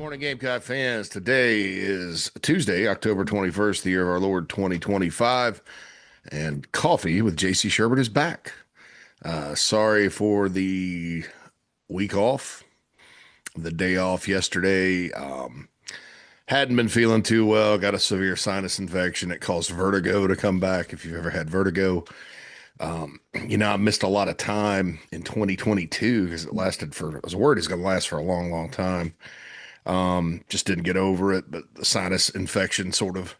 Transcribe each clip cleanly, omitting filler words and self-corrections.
Morning, Gamecock fans. Today is Tuesday, October 21st, the year of our Lord 2025, and Coffee with JC Shurburtt is back. Sorry for the week off, the day off yesterday. Hadn't been feeling too well. Got a severe sinus infection. It caused vertigo to come back. If you've ever had vertigo, I missed a lot of time in 2022 because I was worried it's going to last for a long, long time. Just didn't get over it, but the sinus infection sort of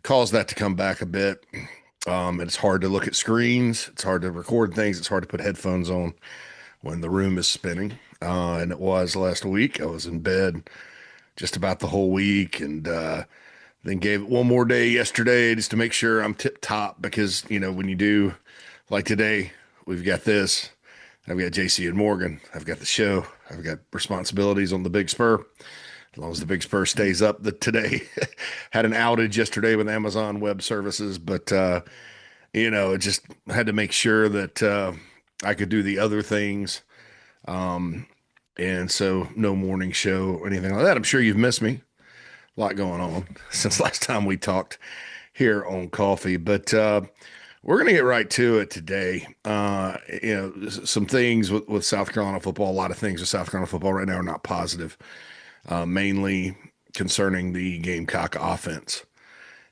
caused that to come back a bit. And it's hard to look at screens. It's hard to record things. It's hard to put headphones on when the room is spinning. And it was last week. I was in bed just about the whole week and then gave it one more day yesterday just to make sure I'm tip top because, when you do like today, we've got this. I've got JC and Morgan. I've got the show. I've got responsibilities on the Big Spur. As long as the Big Spur stays up, today had an outage yesterday with Amazon Web Services, but it just had to make sure that I could do the other things. And so no morning show or anything like that. I'm sure you've missed me. A lot going on since last time we talked here on Coffee, but we're going to get right to it today. Some things with South Carolina football, a lot of things with South Carolina football right now are not positive, mainly concerning the Gamecock offense.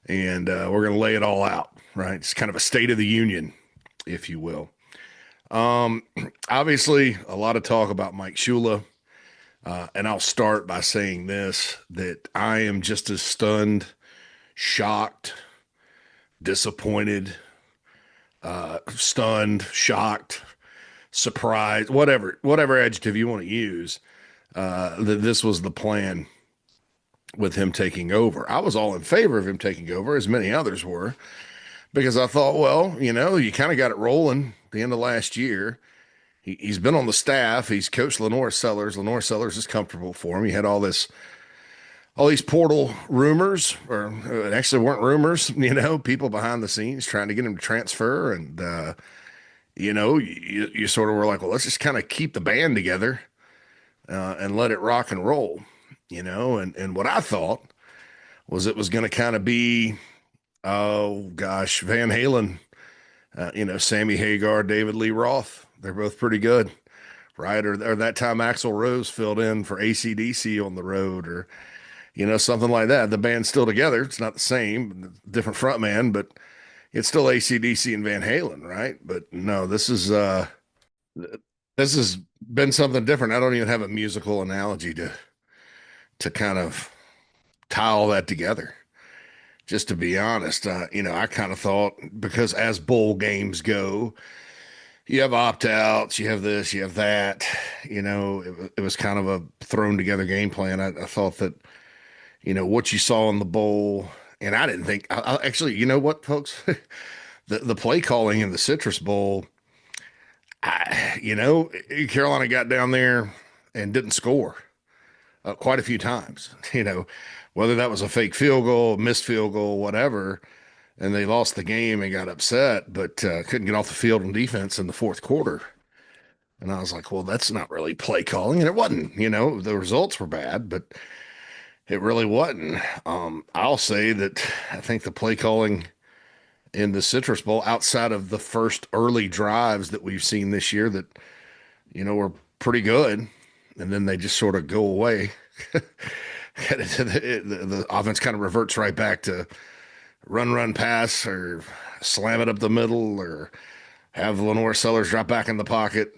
And we're going to lay it all out, right? It's kind of a state of the union, if you will. Obviously, a lot of talk about Mike Shula. And I'll start by saying this, that I am just as stunned, shocked, disappointed, shocked, surprised, whatever adjective you want to use, that this was the plan with him taking over. I was all in favor of him taking over, as many others were, because I thought, well, you kind of got it rolling the end of last year. He's been on the staff. He's coached Lenore Sellers. Lenore Sellers is comfortable for him. He had all these portal rumors, or it actually weren't rumors, people behind the scenes trying to get him to transfer. And, you sort of were like, well, let's just kind of keep the band together and let it rock and roll, and what I thought was it was going to kind of be, oh gosh, Van Halen, Sammy Hagar, David Lee Roth. They're both pretty good, right? Or that time Axl Rose filled in for AC/DC on the road, or something like that. The band's still together. It's not the same, different front man, but it's still AC/DC and Van Halen, right? But no, this has been something different. I don't even have a musical analogy to kind of tie all that together. Just to be honest, I kind of thought, because as bowl games go, you have opt-outs, you have this, you have that, it was kind of a thrown together game plan. I thought that, what you saw in the bowl, and I didn't think, actually, you know what, folks, the play calling in the Citrus Bowl, Carolina got down there and didn't score quite a few times, whether that was a fake field goal, missed field goal, whatever, and they lost the game and got upset, but couldn't get off the field on defense in the fourth quarter. And I was like, well, that's not really play calling. And it wasn't, the results were bad, but it really wasn't. I'll say that I think the play calling in the Citrus Bowl, outside of the first early drives that we've seen this year that, were pretty good, and then they just sort of go away. The offense kind of reverts right back to run, pass, or slam it up the middle, or have Lenore Sellers drop back in the pocket.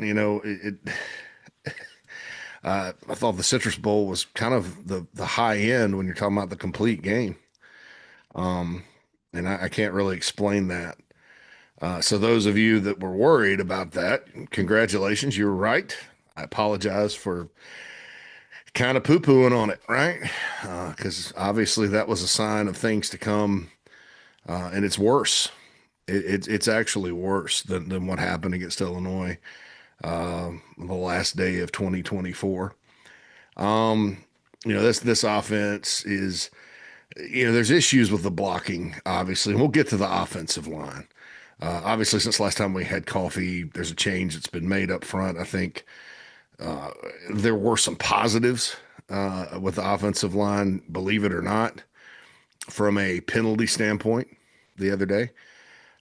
I thought the Citrus Bowl was kind of the high end when you're talking about the complete game. And I can't really explain that. So those of you that were worried about that, congratulations, you were right. I apologize for kind of poo-pooing on it, right? Because obviously that was a sign of things to come. And it's worse. It's actually worse than what happened against Illinois the last day of 2024. This offense is, there's issues with the blocking, obviously, and we'll get to the offensive line. Obviously, since last time we had Coffee, there's a change that's been made up front. I think there were some positives with the offensive line, believe it or not, from a penalty standpoint the other day.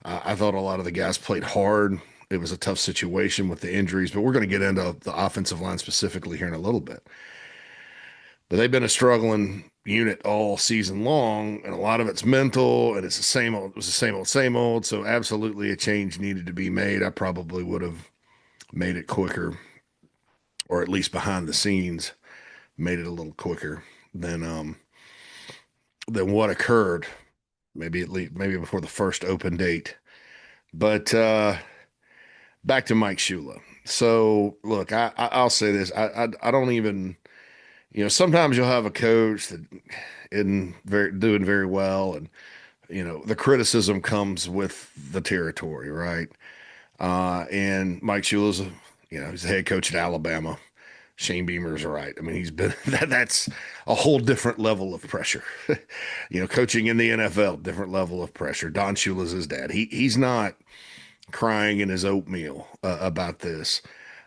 I thought a lot of the guys played hard. It was a tough situation with the injuries, but we're going to get into the offensive line specifically here in a little bit. But they've been a struggling unit all season long, and a lot of it's mental, and it's the same old, it was the same old, same old. So absolutely a change needed to be made. I probably would have made it quicker, or at least behind the scenes, made it a little quicker than what occurred. Maybe at least maybe before the first open date. But back to Mike Shula. So look, I'll say this. I don't even, sometimes you'll have a coach that isn't doing very well, and the criticism comes with the territory, right? And Mike Shula's, he's the head coach at Alabama. Shane Beamer's right. I mean, he's been that's a whole different level of pressure. Coaching in the NFL, different level of pressure. Don Shula's his dad. He's not crying in his oatmeal about this,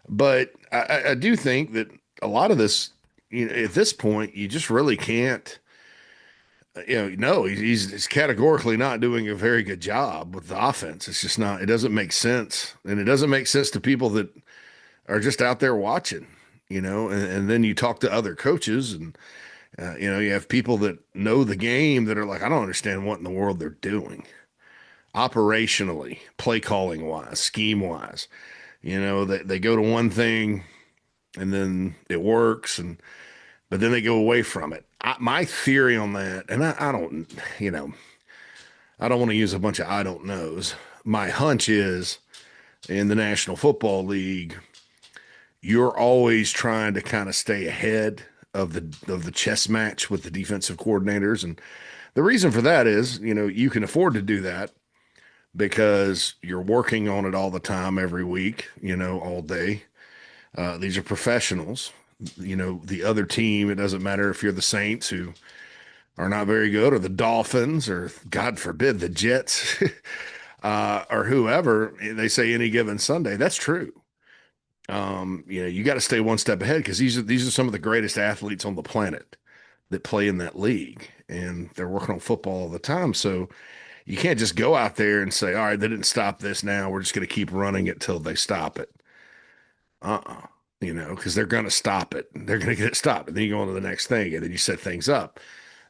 but I do think that a lot of this, at this point, you just really can't. No, he's categorically not doing a very good job with the offense. It's just not. It doesn't make sense, and it doesn't make sense to people that are just out there watching. And then you talk to other coaches, and you have people that know the game that are like, I don't understand what in the world they're doing operationally, play calling wise, scheme wise. They go to one thing and then it works, but then they go away from it. My theory on that, and I don't, I don't want to use a bunch of I don't knows. My hunch is in the National Football League, you're always trying to kind of stay ahead of the chess match with the defensive coordinators. And the reason for that is, you can afford to do that because you're working on it all the time, every week, all day. These are professionals. The other team, it doesn't matter if you're the Saints, who are not very good, or the Dolphins, or God forbid, the Jets, or whoever. They say any given Sunday. That's true. You got to stay one step ahead because these are some of the greatest athletes on the planet that play in that league, and they're working on football all the time. So you can't just go out there and say, all right, they didn't stop this. Now we're just going to keep running it till they stop it. Uh-uh. Because they're going to stop it. They're going to get it stopped. And then you go on to the next thing, and then you set things up.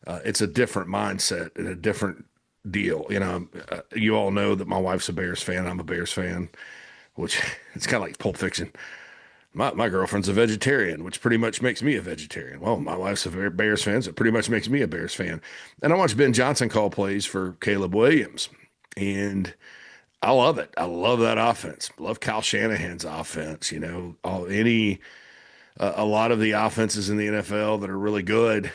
It's a different mindset and a different deal. You all know that my wife's a Bears fan. I'm a Bears fan, which it's kind of like Pulp Fiction. My girlfriend's a vegetarian, which pretty much makes me a vegetarian. Well, my wife's a Bears fan, so it pretty much makes me a Bears fan. And I watch Ben Johnson call plays for Caleb Williams, and I love it. I love that offense. Love Kyle Shanahan's offense. A lot of the offenses in the NFL that are really good.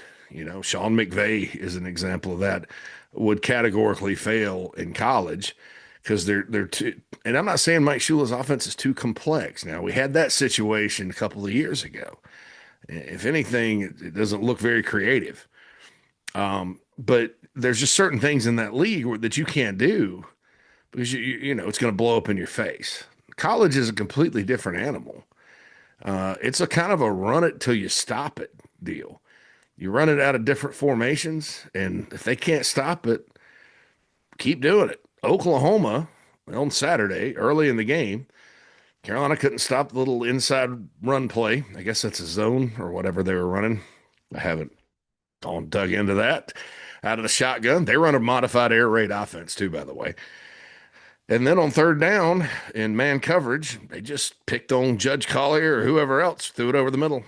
Sean McVay is an example of that. Would categorically fail in college because they're too. And I'm not saying Mike Shula's offense is too complex. Now we had that situation a couple of years ago. If anything, it doesn't look very creative. But there's just certain things in that league that you can't do because it's going to blow up in your face. College is a completely different animal. It's a kind of a run it till you stop it deal. You run it out of different formations, and if they can't stop it, keep doing it. Oklahoma on Saturday, early in the game, Carolina couldn't stop the little inside run play. I guess that's a zone or whatever they were running. I haven't gone dug into that. Out of the shotgun, they run a modified air raid offense too, by the way. And then on third down in man coverage, they just picked on Judge Collier or whoever else, threw it over the middle.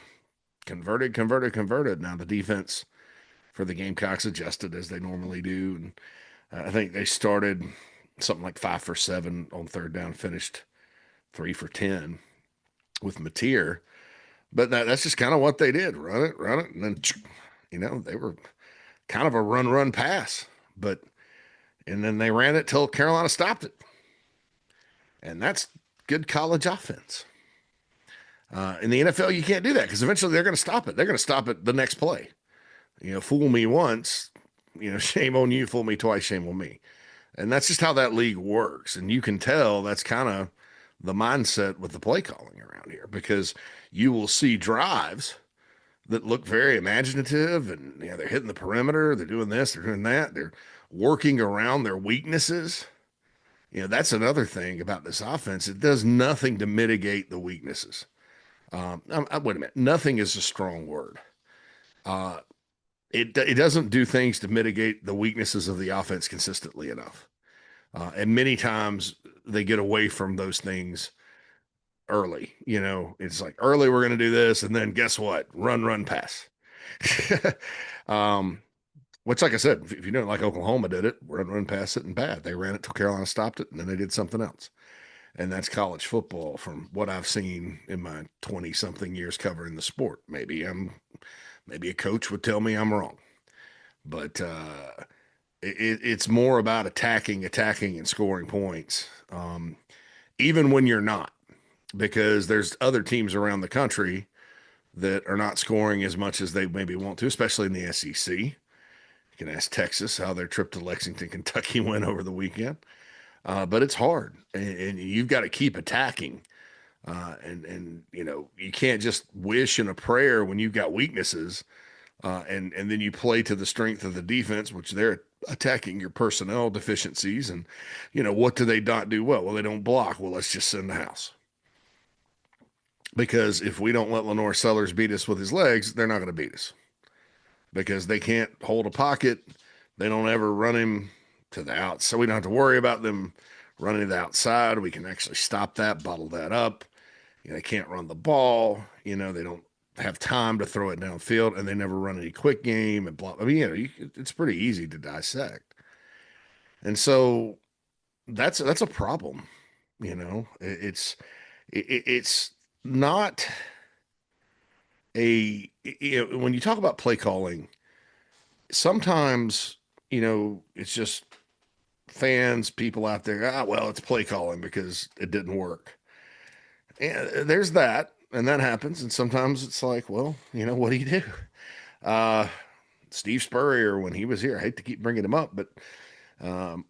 Converted. Now the defense for the Gamecocks adjusted as they normally do. And I think they started something like 5 for 7 on third down, finished 3 for 10 with Mateer. But that's just kind of what they did. Run it. And then, they were kind of a run, pass. And then they ran it till Carolina stopped it. And that's good college offense. In the NFL, you can't do that because eventually they're going to stop it. They're going to stop it the next play. Fool me once, shame on you. Fool me twice, shame on me. And that's just how that league works. And you can tell that's kind of the mindset with the play calling around here because you will see drives that look very imaginative, and they're hitting the perimeter, they're doing this, they're doing that, they're working around their weaknesses. That's another thing about this offense. It does nothing to mitigate the weaknesses. Wait a minute. Nothing is a strong word. Uh, it doesn't do things to mitigate the weaknesses of the offense consistently enough. And many times they get away from those things early. It's like early we're going to do this, and then guess what? Run, run, pass. um, which, like I said, if you don't like Oklahoma did it, run, run, pass it, and bad. They ran it till Carolina stopped it, and then they did something else. And that's college football from what I've seen in my 20 something years covering the sport. Maybe a coach would tell me I'm wrong, but it's more about attacking, and scoring points, even when you're not, because there's other teams around the country that are not scoring as much as they maybe want to, especially in the SEC. You can ask Texas how their trip to Lexington, Kentucky went over the weekend. But it's hard, and you've got to keep attacking. And you can't just wish and a prayer when you've got weaknesses, and then you play to the strength of the defense, which they're attacking your personnel deficiencies. And what do they not do well? Well, they don't block. Well, let's just send the house. Because if we don't let Lenore Sellers beat us with his legs, they're not going to beat us, because they can't hold a pocket. They don't ever run him to the outs, so we don't have to worry about them running to the outside. We can actually stop that, bottle that up. They can't run the ball. They don't have time to throw it downfield, and they never run any quick game and blah. I mean, it's pretty easy to dissect, and so that's a problem. It's not when you talk about play calling, sometimes it's just fans, people out there, well, it's play calling because it didn't work. And there's that, and that happens. And sometimes it's like, well, what do you do? Uh, Steve Spurrier, when he was here, I hate to keep bringing him up, but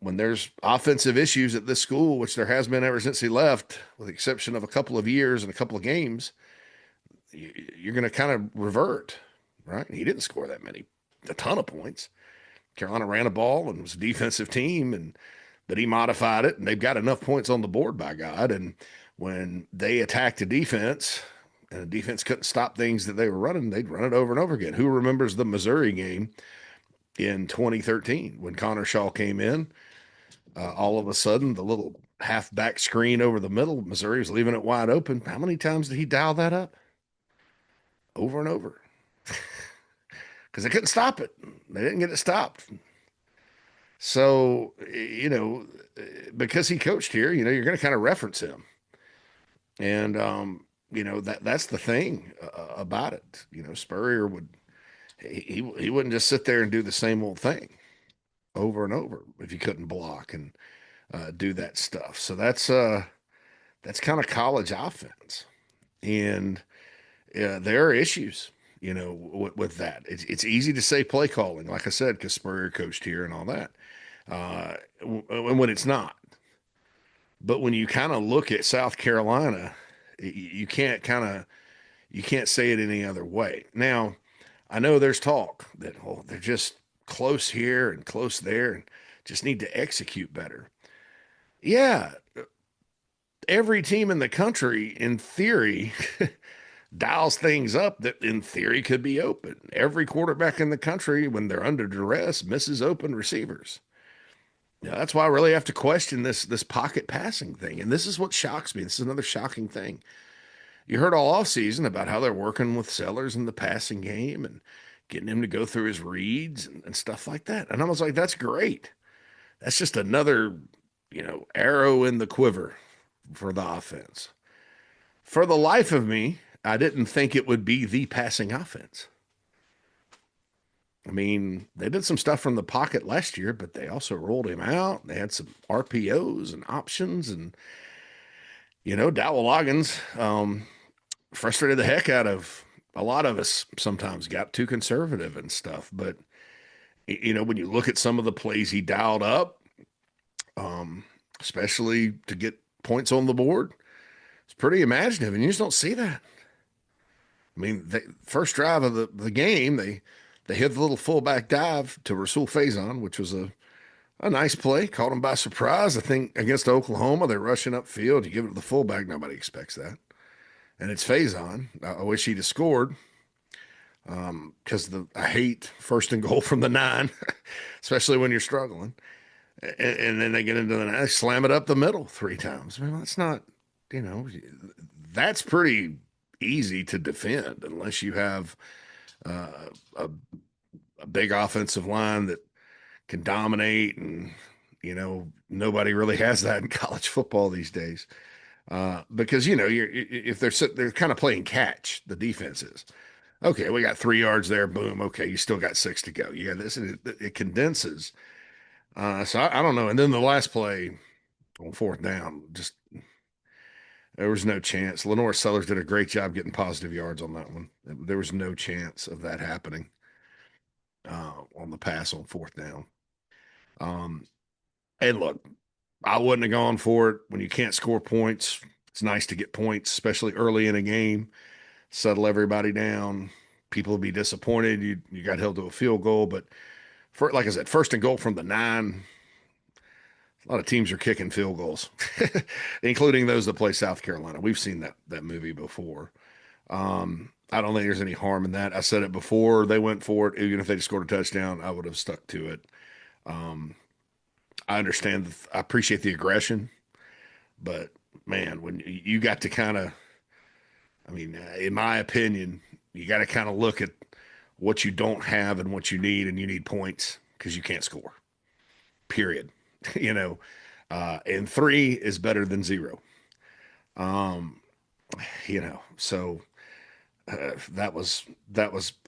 when there's offensive issues at this school, which there has been ever since he left, with the exception of a couple of years and a couple of games, you're going to kind of revert, right? He didn't score a ton of points. Carolina ran a ball and was a defensive team, but he modified it, and they've got enough points on the board, by God. And when they attacked the defense and the defense couldn't stop things that they were running, they'd run it over and over again. Who remembers the Missouri game in 2013 when Connor Shaw came in? All of a sudden, the little halfback screen over the middle, Missouri was leaving it wide open. How many times did he dial that up? Over and over. Because they couldn't stop it. They didn't get it stopped. So, because he coached here, you're going to kind of reference him. And, that's the thing about it. Spurrier he wouldn't just sit there and do the same old thing over and over if he couldn't block and do that stuff. So that's kind of college offense. And there are issues with that. It's easy to say play calling, like I said, because Spurrier coached here and all that. When it's not. But when you kind of look at South Carolina, you can't say it any other way. Now, I know there's talk that they're just close here and close there and just need to execute better. Yeah, every team in the country, in theory, dials things up that in theory could be open. Every quarterback in the country, when they're under duress, misses open receivers. That's why I really have to question this pocket passing thing. And this is what shocks me. This is another shocking thing. You heard all offseason about how they're working with Sellers in the passing game and getting him to go through his reads and stuff like that. And I was like, that's great. That's just another, arrow in the quiver for the offense. For the life of me, I didn't think it would be the passing offense. I mean, they did some stuff from the pocket last year, but they also rolled him out. They had some RPOs and options. And, Dowell Loggins frustrated the heck out of a lot of us, sometimes got too conservative and stuff. But, when you look at some of the plays he dialed up, especially to get points on the board, it's pretty imaginative. And you just don't see that. I mean, first drive of the game, they hit the little fullback dive to Rasul Faison, which was a nice play. Caught him by surprise. I think against Oklahoma, they're rushing upfield. You give it to the fullback, nobody expects that. And it's Faison. I wish he'd have scored because I hate first and goal from the 9, especially when you're struggling. And then they get into the 9, slam it up the middle 3 times. I mean, that's not, you know, that's pretty easy to defend unless you have a, a big offensive line that can dominate. And, nobody really has that in college football these days. Because if they're kind of playing catch, the defense is okay. We got 3 yards there, boom. Okay, you still got 6 to go. You got this, and it condenses. So I don't know. And then the last play on fourth down, just there was no chance. Lenore Sellers did a great job getting positive yards on that one. There was no chance of that happening on the pass on fourth down. Um, and look, I wouldn't have gone for it when you can't score points. It's nice to get points, especially early in a game, settle everybody down. People will be disappointed. You got held to a field goal, but like I said, first and goal from the 9. A lot of teams are kicking field goals, including those that play South Carolina. We've seen that movie before. I don't think there's any harm in that. I said it before they went for it. Even if they just scored a touchdown, I would have stuck to it. I understand. I appreciate the aggression, but man, when you got to kind of, I mean, in my opinion, you got to kind of look at what you don't have and what you need, and you need points because you can't score. Period. And 3 is better than 0. Um, so that was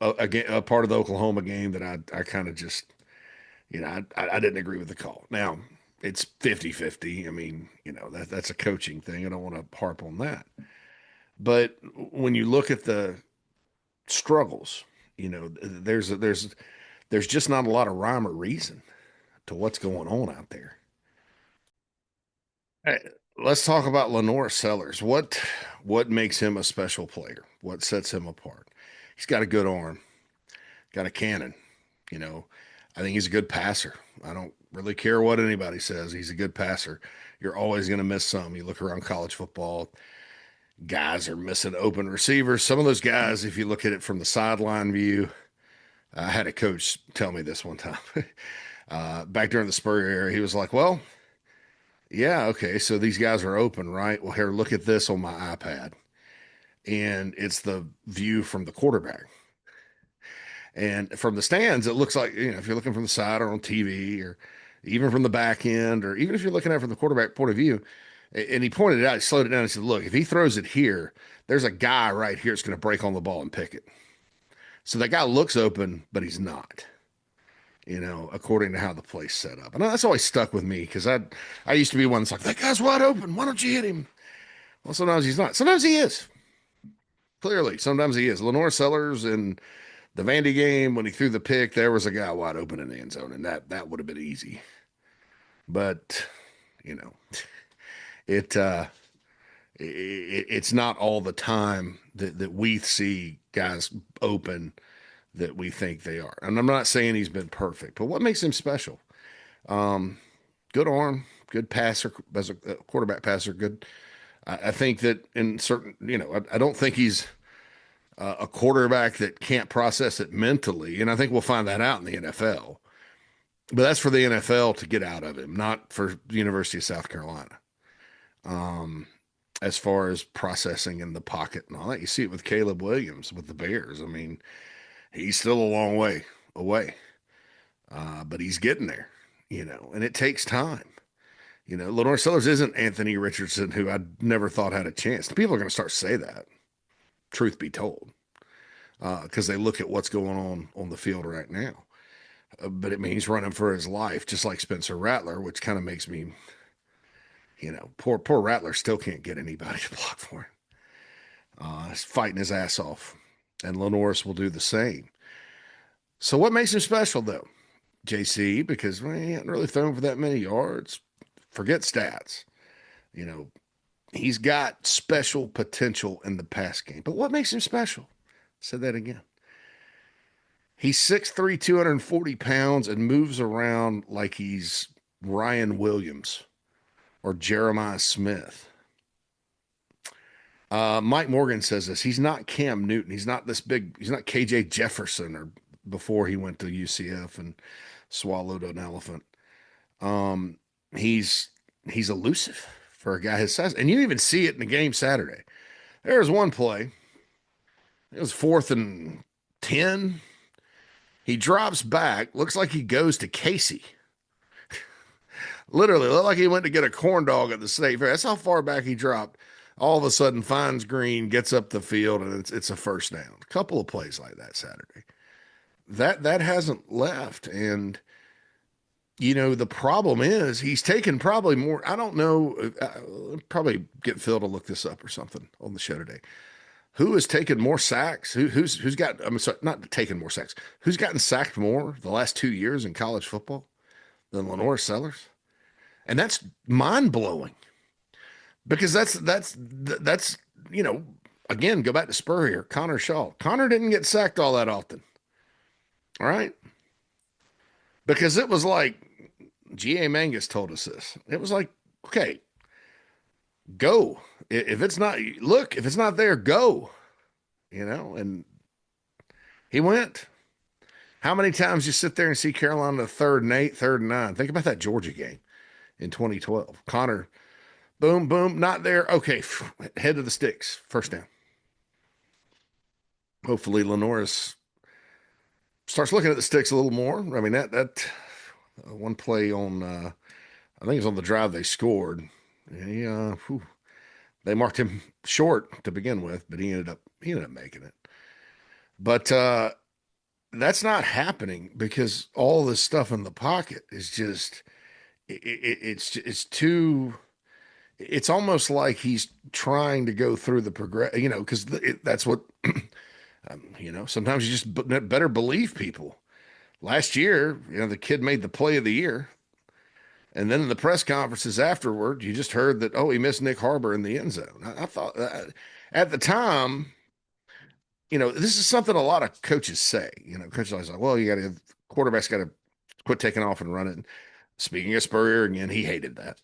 a part of the Oklahoma game that I kind of just, I didn't agree with the call. Now it's 50-50. I mean, that's a coaching thing. I don't want to harp on that. But when you look at the struggles, there's just not a lot of rhyme or reason to what's going on out there. Hey, let's talk about Lenore Sellers. What makes him a special player? What sets him apart? He's got a good arm, got a cannon. You know, I think he's a good passer. I don't really care what anybody says. He's a good passer. You're always going to miss some. You look around college football, guys are missing open receivers. Some of those guys, if you look at it from the sideline view, I had a coach tell me this one time. Back during the Spurrier era, he was like, well, yeah, okay, so these guys are open, right? Well, here, look at this on my iPad. And it's the view from the quarterback. And from the stands, it looks like, if you're looking from the side or on TV or even from the back end, or even if you're looking at it from the quarterback point of view, and he pointed it out, he slowed it down and said, look, if he throws it here, there's a guy right here that's going to break on the ball and pick it. So that guy looks open, but he's not, according to how the play's set up. And that's always stuck with me because I used to be one that's like, that guy's wide open. Why don't you hit him? Well, sometimes he's not. Sometimes he is. Clearly, sometimes he is. Lenore Sellers in the Vandy game, when he threw the pick, there was a guy wide open in the end zone, and that would have been easy. But, you know, it, uh, it's not all the time that we see guys open that we think they are. And I'm not saying he's been perfect, but what makes him special? Good arm, good passer as a quarterback passer. Good. I think that in certain, I don't think he's a quarterback that can't process it mentally, and I think we'll find that out in the NFL. But that's for the NFL to get out of him, not for the University of South Carolina. Um, as far as processing in the pocket and all that, you see it with Caleb Williams with the Bears. I mean, he's still a long way away, but he's getting there, and it takes time. Lenore Sellers isn't Anthony Richardson, who I never thought had a chance. People are going to start to say that, truth be told, because they look at what's going on the field right now. But it means running for his life, just like Spencer Rattler, which kind of makes me, poor Rattler still can't get anybody to block for him. He's fighting his ass off, and Lenoris will do the same. So what makes him special, though, JC? Because he hasn't really thrown for that many yards. Forget stats. You know, he's got special potential in the pass game. But what makes him special? Said that again. He's 6'3", 240 pounds, and moves around like he's Ryan Williams or Jeremiah Smith. Mike Morgan says this. He's not Cam Newton. He's not this big. He's not KJ Jefferson or before he went to UCF and swallowed an elephant. Um, he's he's elusive for a guy his size, and you didn't even see it in the game Saturday. There was one play. It was 4th and 10. He drops back. Looks like he goes to Casey. Literally, looked like he went to get a corn dog at the state fair. That's how far back he dropped. All of a sudden, finds green, gets up the field, and it's a first down. A couple of plays like that Saturday. That hasn't left, and the problem is he's taken probably more. I don't know. Probably get Phil to look this up or something on the show today. Who has taken more sacks? Who's got? I'm sorry, not taken more sacks. Who's gotten sacked more the last 2 years in college football than Lenore Sellers? And that's mind blowing because that's again, go back to Spurrier, Connor Shaw. Connor didn't get sacked all that often. All right, because it was like G.A. Mangus told us this. It was like, okay, go. If it's not, look, if it's not there, go. And he went. How many times you sit there and see Carolina 3rd and 8, 3rd and 9? Think about that Georgia game in 2012. Connor, boom, boom, not there. Okay, head to the sticks, first down. Hopefully, Lenoris starts looking at the sticks a little more. I mean, that one play on, I think it was on the drive they scored. They marked him short to begin with, but he ended up making it. But that's not happening because all this stuff in the pocket is just it's too. It's almost like he's trying to go through the progress, because that's what sometimes you just better believe people. Last year, the kid made the play of the year. And then in the press conferences afterward, you just heard that, oh, he missed Nick Harbor in the end zone. I thought at the time, this is something a lot of coaches say. Coaches always like, well, quarterback's got to quit taking off and running. Speaking of Spurrier again, he hated that.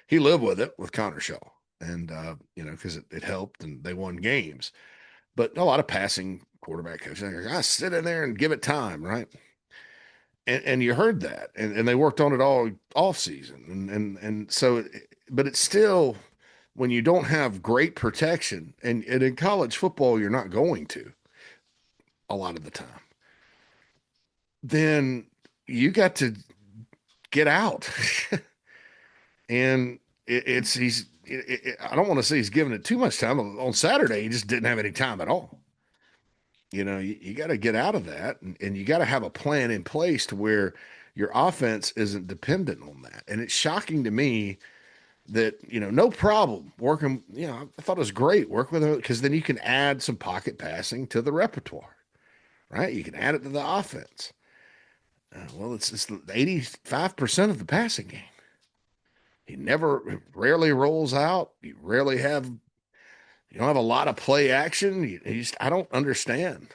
He lived with it with Connor Shaw, and because it helped and they won games. But a lot of passing quarterback coaches, like, sit in there and give it time, right? And you heard that, and they worked on it all off season, and so, but it's still when you don't have great protection, and in college football you're not going to a lot of the time, then you got to get out, and I don't want to say he's giving it too much time. On Saturday, he just didn't have any time at all. You got to get out of that, and you got to have a plan in place to where your offense isn't dependent on that. And it's shocking to me that, no problem working. I thought it was great work with him because then you can add some pocket passing to the repertoire, right? You can add it to the offense. Well, it's 85% of the passing game. He rarely rolls out. You don't have a lot of play action. I don't understand.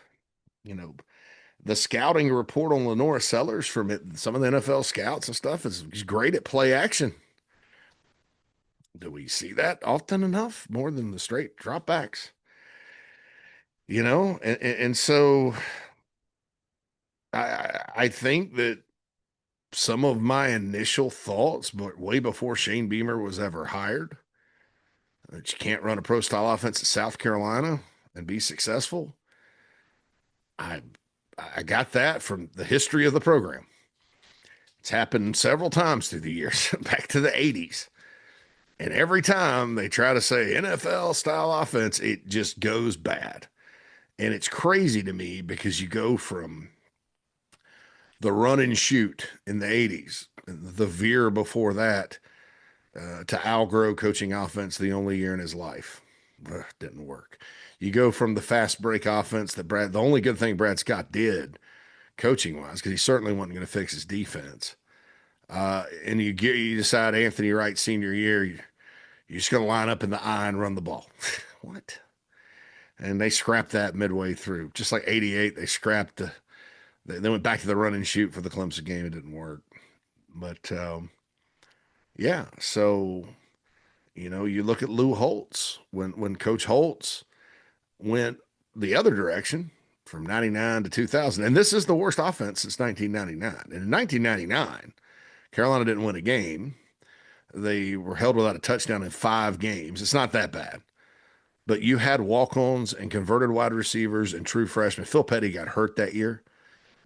The scouting report on Lenore Sellers from some of the NFL scouts and stuff is he's great at play action. Do we see that often enough? More than the straight dropbacks? And so I think that some of my initial thoughts, but way before Shane Beamer was ever hired, that you can't run a pro style offense at South Carolina and be successful. I got that from the history of the program. It's happened several times through the years, back to the 80s. And every time they try to say NFL style offense, it just goes bad. And it's crazy to me because you go from the run and shoot in the 80s, the veer before that, to Al Groh coaching offense the only year in his life. Didn't work. You go from the fast break offense that the only good thing Brad Scott did coaching wise, because he certainly wasn't going to fix his defense. And you decide Anthony Wright senior year, you're just going to line up in the I and run the ball. What? and they scrapped that midway through. Just like '88, they scrapped they went back to the run and shoot for the Clemson game. It didn't work, but yeah. So you look at Lou Holtz when Coach Holtz went the other direction from '99 to 2000, and this is the worst offense since 1999. And in 1999, Carolina didn't win a game. They were held without a touchdown in 5 games. It's not that bad. But you had walk-ons and converted wide receivers and true freshmen. Phil Petty got hurt that year.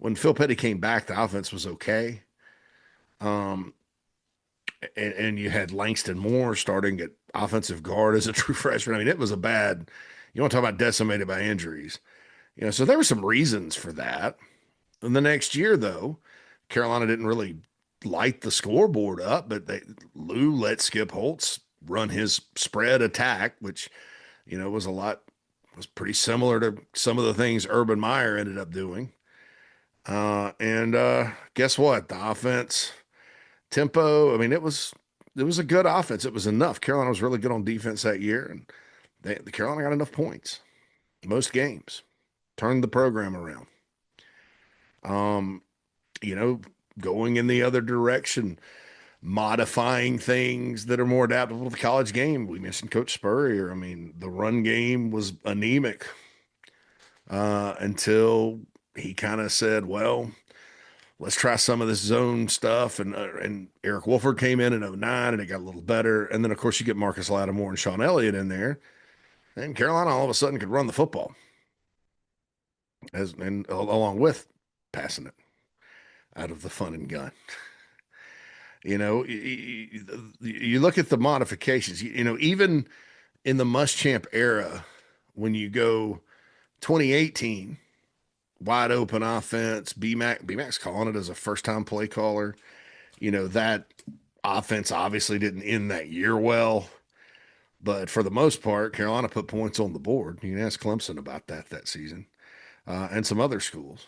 When Phil Petty came back, the offense was okay. Um, and you had Langston Moore starting at offensive guard as a true freshman. I mean, it was a bad. You want to talk about decimated by injuries. So there were some reasons for that. And the next year, though, Carolina didn't really light the scoreboard up, but Lou let Skip Holtz run his spread attack, which was pretty similar to some of the things Urban Meyer ended up doing. And guess what? The offense tempo. I mean, it was a good offense. It was enough. Carolina was really good on defense that year, and the Carolina got enough points most games, turned the program around. Um, you know, Going in the other direction, modifying things that are more adaptable to the college game. We mentioned Coach Spurrier. I mean, the run game was anemic until he kind of said, well, let's try some of this zone stuff. And Eric Wolford came in 09 and it got a little better. And then, of course, you get Marcus Lattimore and Sean Elliott in there. And Carolina all of a sudden could run the football along with passing it out of the fun and gun. You look at the modifications, even in the Muschamp era, when you go 2018, wide open offense, BMAC's calling it as a first time play caller. That offense obviously didn't end that year well, but for the most part, Carolina put points on the board. You can ask Clemson about that season, and some other schools.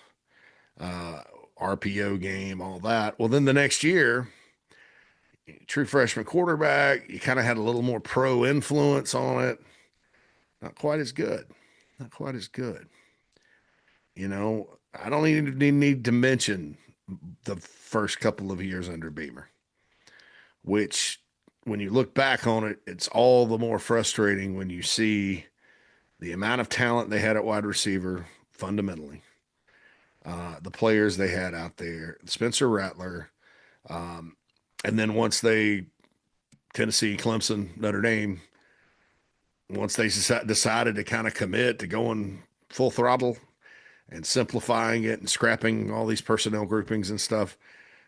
RPO game, all that. Well, then the next year, true freshman quarterback, you kind of had a little more pro influence on it. Not quite as good. Not quite as good. I don't even need to mention the first couple of years under Beamer, which when you look back on it, it's all the more frustrating when you see the amount of talent they had at wide receiver fundamentally, the players they had out there, Spencer Rattler, and then once Tennessee, Clemson, Notre Dame, once they decided to kind of commit to going full throttle and simplifying it and scrapping all these personnel groupings and stuff,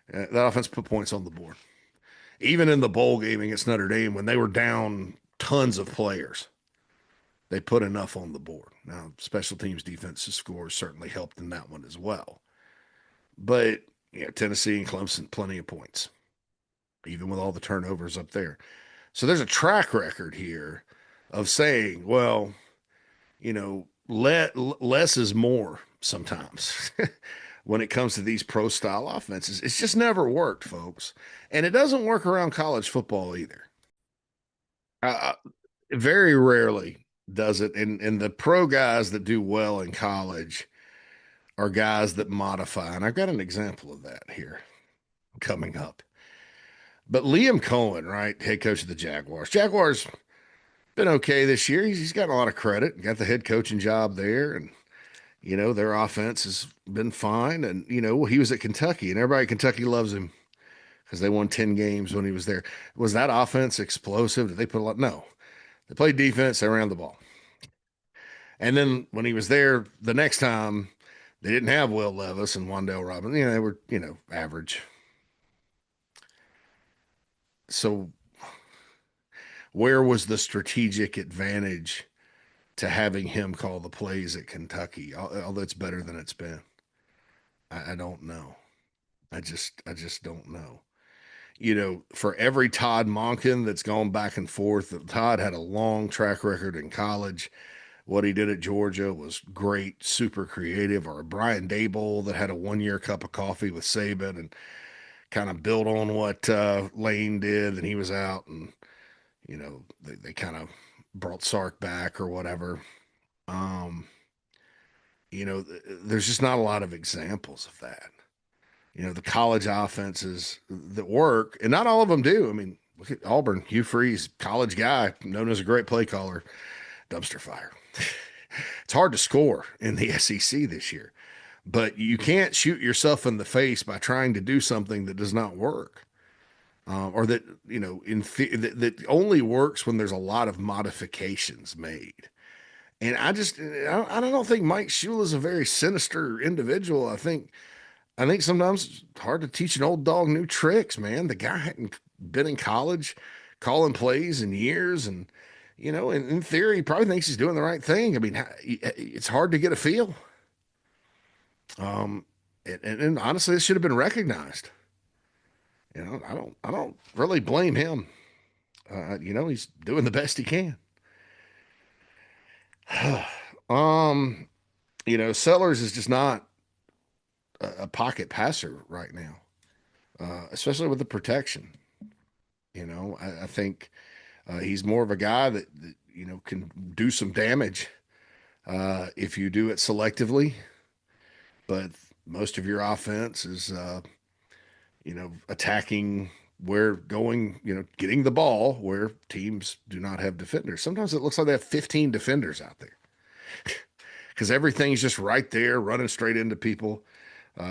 that offense put points on the board. Even in the bowl game against Notre Dame, when they were down tons of players, they put enough on the board. Now, special teams defensive scores certainly helped in that one as well. But Tennessee and Clemson, plenty of points, even with all the turnovers up there. So there's a track record here of saying, well, less is more sometimes when it comes to these pro style offenses. It's just never worked, folks. And it doesn't work around college football either. Uh, Very rarely does it. And the pro guys that do well in college are guys that modify. And I've got an example of that here coming up. But Liam Cohen, right, head coach of the Jaguars. Jaguars been okay this year. He's gotten a lot of credit. Got the head coaching job there, and their offense has been fine. And he was at Kentucky, and everybody at Kentucky loves him because they won 10 games when he was there. Was that offense explosive? Did they put a lot? No. They played defense. They ran the ball. And then when he was there the next time, they didn't have Will Levis and Wandale Robinson. They were average. So where was the strategic advantage to having him call the plays at Kentucky? Although it's better than it's been, I don't know. I just don't know. For every Todd Monken that's gone back and forth, Todd had a long track record in college. What he did at Georgia was great, super creative. Or Brian Daboll that had a 1 year cup of coffee with Saban and kind of built on what Lane did, and he was out, and they kind of brought Sark back or whatever. Um, there's just not a lot of examples of that. The college offenses that work, and not all of them do. I mean, look at Auburn, Hugh Freeze, college guy, known as a great play caller, dumpster fire. It's hard to score in the SEC this year, but you can't shoot yourself in the face by trying to do something that does not work. Or that that only works when there's a lot of modifications made. And I don't think Mike Shula is a very sinister individual. I think sometimes it's hard to teach an old dog new tricks, man. The guy hadn't been in college calling plays in years, and in theory, he probably thinks he's doing the right thing. I mean, it's hard to get a feel. Um, and honestly, this should have been recognized. I don't really blame him. He's doing the best he can. um, Sellers is just not a pocket passer right now, especially with the protection. I think he's more of a guy that can do some damage if you do it selectively. But most of your offense is, attacking where going, getting the ball where teams do not have defenders. Sometimes it looks like they have 15 defenders out there because everything's just right there, running straight into people,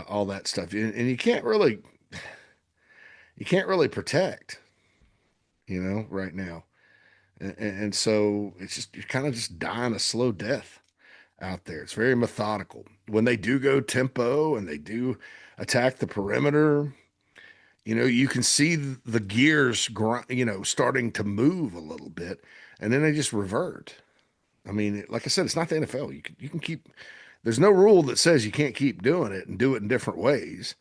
all that stuff, and you can't really protect, right now, and so it's just you're kind of just dying a slow death out there. It's very methodical. When they do go tempo and they do attack the perimeter, you can see the gears, starting to move a little bit, and then they just revert. I mean, like I said, it's not the NFL. You can keep. There's no rule that says you can't keep doing it and do it in different ways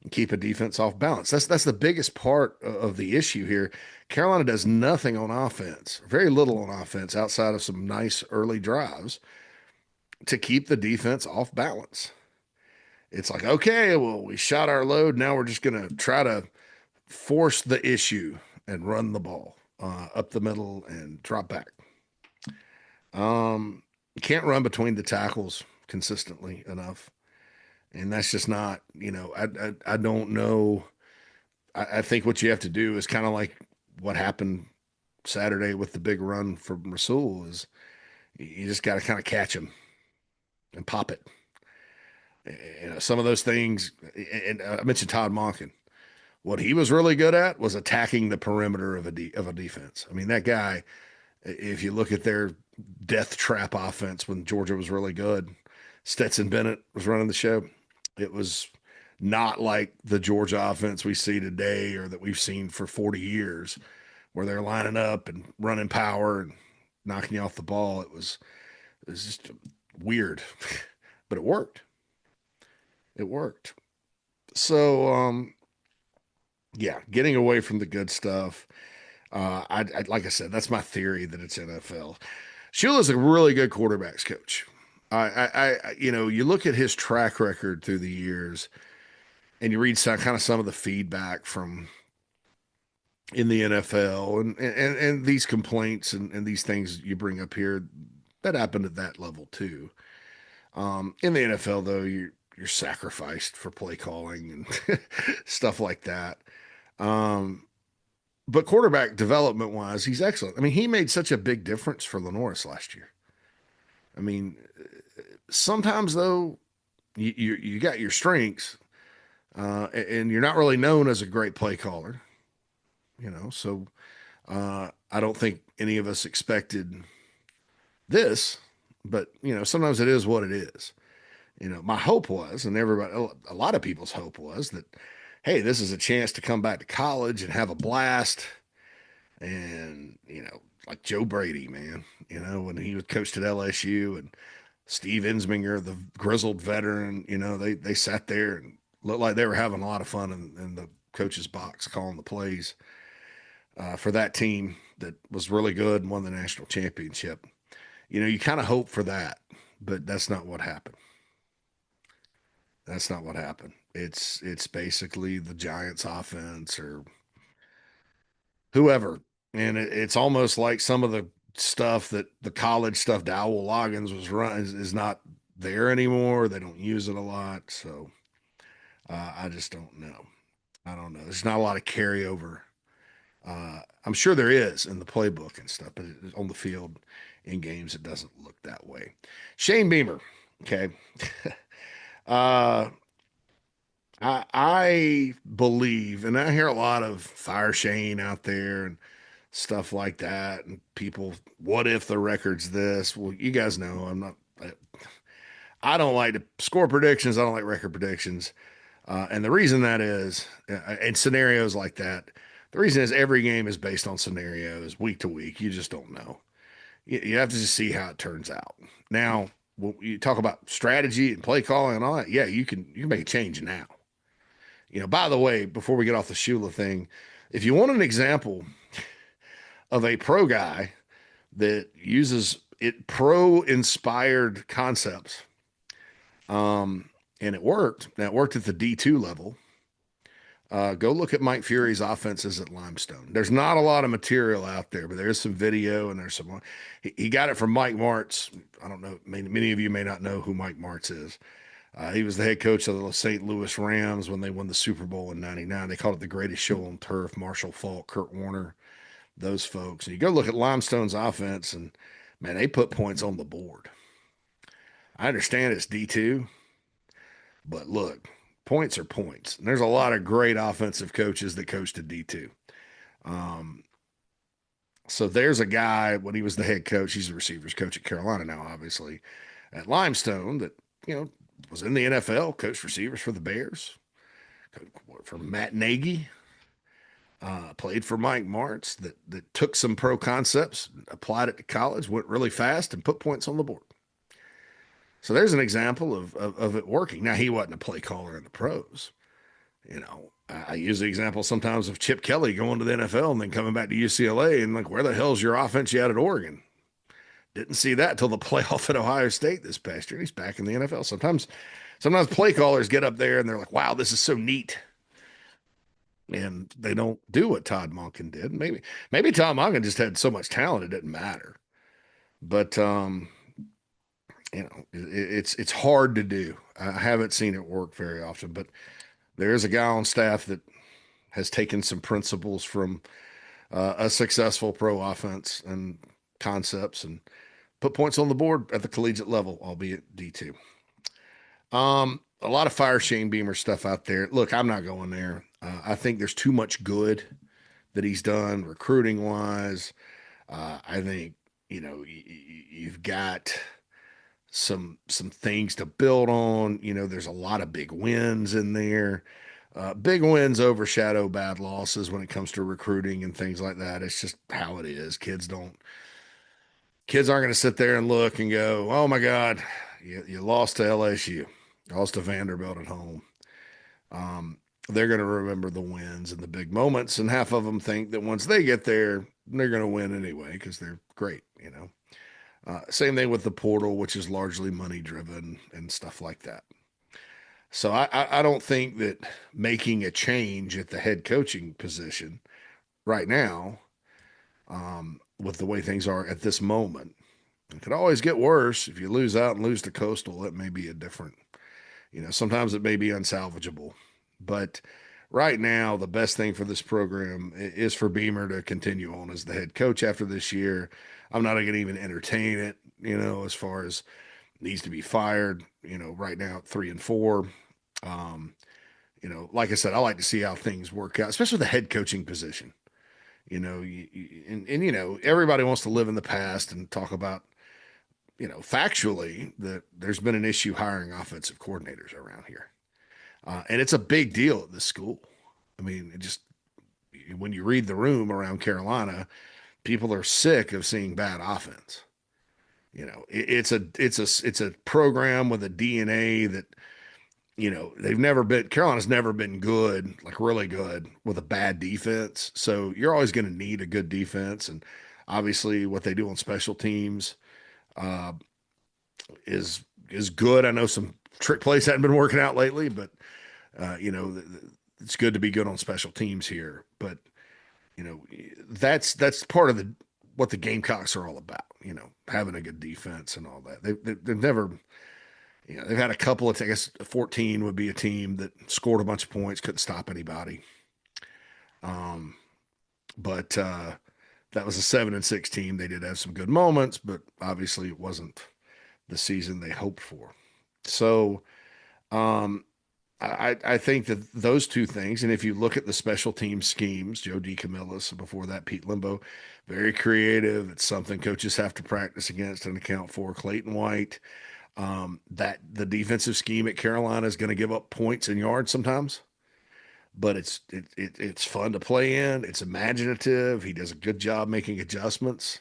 and keep a defense off balance. That's the biggest part of the issue here. Carolina does nothing on offense, very little on offense outside of some nice early drives to keep the defense off balance. It's like, okay, well, we shot our load. Now we're just going to try to force the issue and run the ball up the middle and drop back. You can't run between the tackles consistently enough. And that's just not, I don't know. I think what you have to do is kind of like what happened Saturday with the big run from Rasul is you just got to kind of catch him and pop it. Some of those things, and I mentioned Todd Monken. What he was really good at was attacking the perimeter of a defense. I mean, that guy, if you look at their death trap offense when Georgia was really good, Stetson Bennett was running the show. It was not like the Georgia offense we see today or that we've seen for 40 years, where they're lining up and running power and knocking you off the ball. It was just weird, but it worked. It worked. So, yeah, getting away from the good stuff. Like I said, that's my theory that it's NFL. Shula's a really good quarterbacks coach. You look at his track record through the years, and you read some of the feedback from in the NFL, and these complaints and these things you bring up here that happened at that level too. In the NFL, though, you're sacrificed for play calling and stuff like that. Um, but quarterback development wise, he's excellent. I mean, he made such a big difference for Lenoris last year. I mean, sometimes though, you got your strengths, and you're not really known as a great play caller. So I don't think any of us expected this, but sometimes it is what it is. My hope was, and everybody, a lot of people's hope was that, hey, this is a chance to come back to college and have a blast. And, like Joe Brady, man, when he was coached at LSU, and Steve Ensminger, the grizzled veteran, they sat there and looked like they were having a lot of fun in the coach's box calling the plays for that team that was really good and won the national championship. You kind of hope for that, but that's not what happened. That's not what happened. It's basically the Giants offense or whoever. And it's almost like some of the stuff that the college stuff Dowell Loggins was running is not there anymore. They don't use it a lot. So I just don't know. I don't know. There's not a lot of carryover. I'm sure there is in the playbook and stuff, but on the field in games, it doesn't look that way. Shane Beamer. Okay. uh, I believe, and I hear a lot of fire Shane out there and stuff like that, and people, what if the record's this? Well, you guys know I'm not. I don't like to score predictions. I don't like record predictions, and the reason that is, in scenarios like that, the reason is every game is based on scenarios week to week. You just don't know. You have to just see how it turns out. Now, when you talk about strategy and play calling and all that, yeah, you can make a change now. By the way, before we get off the Shula thing, if you want an example of a pro guy that uses it pro inspired concepts, and it worked. Now it worked at the D2 level. Go look at Mike Fury's offenses at Limestone. There's not a lot of material out there, but there's some video and there's some. He got it from Mike Martz. I don't know. Many of you may not know who Mike Martz is. He was the head coach of the St. Louis Rams when they won the Super Bowl in '99. They called it the greatest show on turf. Marshall Faulk, Kurt Warner, those folks. And you go look at Limestone's offense, and man, they put points on the board. I understand it's D2, but look, points are points. And there's a lot of great offensive coaches that coached at D2. Um, so there's a guy, when he was the head coach, he's the receivers coach at Carolina now, obviously, at Limestone, that, was in the NFL, coached receivers for the Bears, for Matt Nagy, played for Mike Martz, that took some pro concepts, applied it to college, went really fast, and put points on the board. So there's an example of it working. Now, he wasn't a play caller in the pros. I use the example sometimes of Chip Kelly going to the NFL and then coming back to UCLA and like, where the hell's your offense you had at Oregon? Didn't see that till the playoff at Ohio State this past year. He's back in the NFL. Sometimes play callers get up there and they're like, wow, this is so neat. And they don't do what Todd Monken did. Maybe Todd Monken just had so much talent it didn't matter. But it's hard to do. I haven't seen it work very often, but there is a guy on staff that has taken some principles from a successful pro offense and concepts and put points on the board at the collegiate level, albeit D2. A lot of fire Shane Beamer stuff out there. Look, I'm not going there. I think there's too much good that he's done recruiting wise. I think, you've got some things to build on. There's a lot of big wins in there. Big wins overshadow bad losses when it comes to recruiting and things like that. It's just how it is. Kids aren't going to sit there and look and go, oh my God, you lost to LSU, you lost to Vanderbilt at home. They're going to remember the wins and the big moments. And half of them think that once they get there, they're going to win anyway, because they're great, Same thing with the portal, which is largely money driven and stuff like that. So I don't think that making a change at the head coaching position right now, with the way things are at this moment, it could always get worse. If you lose out and lose to Coastal, it may be a different, sometimes it may be unsalvageable. But right now, the best thing for this program is for Beamer to continue on as the head coach after this year. I'm not going to even entertain it, as far as needs to be fired, right now at 3-4. Like I said, I like to see how things work out, especially the head coaching position. Everybody wants to live in the past and talk about, factually that there's been an issue hiring offensive coordinators around here. And it's a big deal at this school. I mean, when you read the room around Carolina, people are sick of seeing bad offense. It's a program with a DNA that, Carolina's never been good, like really good with a bad defense. So you're always going to need a good defense. And obviously what they do on special teams, is good. I know some trick plays hadn't been working out lately, but it's good to be good on special teams here. But that's part of what the Gamecocks are all about. Having a good defense and all that. They've never, they've had a couple of, I guess 14 would be a team that scored a bunch of points, couldn't stop anybody. Um, but that was a 7-6 team. They did have some good moments, but obviously it wasn't the season they hoped for. So um, I think that those two things, and if you look at the special team schemes, Joe DeCamillis, before that, Pete Limbo, very creative. It's something coaches have to practice against and account for. Clayton White, that the defensive scheme at Carolina is going to give up points and yards sometimes, but it's fun to play in. It's imaginative. He does a good job making adjustments,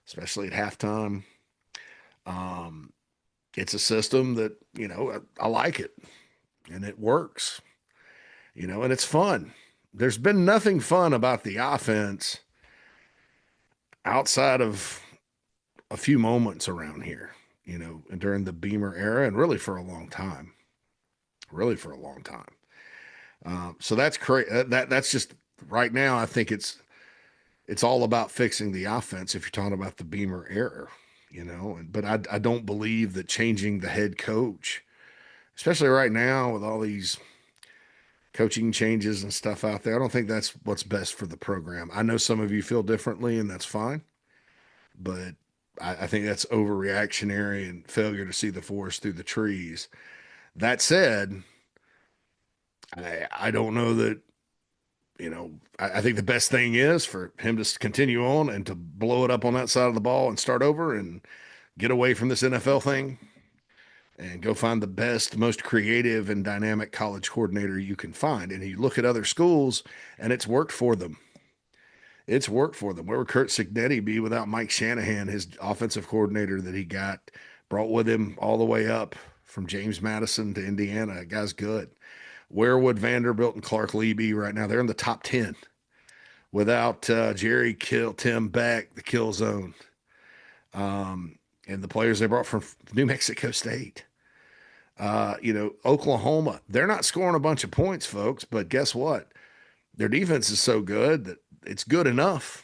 especially at halftime. Um, it's a system that I like it, and it works. And it's fun. There's been nothing fun about the offense outside of a few moments around here, during the Beamer era, and really for a long time. Really for a long time. So that's crazy. That's just right now. I think it's all about fixing the offense. If you're talking about the Beamer era, but I don't believe that changing the head coach, especially right now with all these coaching changes and stuff out there, I don't think that's what's best for the program. I know some of you feel differently, and that's fine, but I think that's overreactionary and failure to see the forest through the trees. That said, I don't know that, I think the best thing is for him to continue on and to blow it up on that side of the ball and start over and get away from this NFL thing and go find the best, most creative and dynamic college coordinator you can find. And you look at other schools and it's worked for them. It's worked for them. Where would Kurt Cignetti be without Mike Shanahan, his offensive coordinator that he brought with him all the way up from James Madison to Indiana? That guy's good. Where would Vanderbilt and Clark Lee be right now? They're in the top 10 without Jerry Tim Beck, the kill zone, and the players they brought from New Mexico State. Oklahoma, they're not scoring a bunch of points, folks, but guess what? Their defense is so good that it's good enough.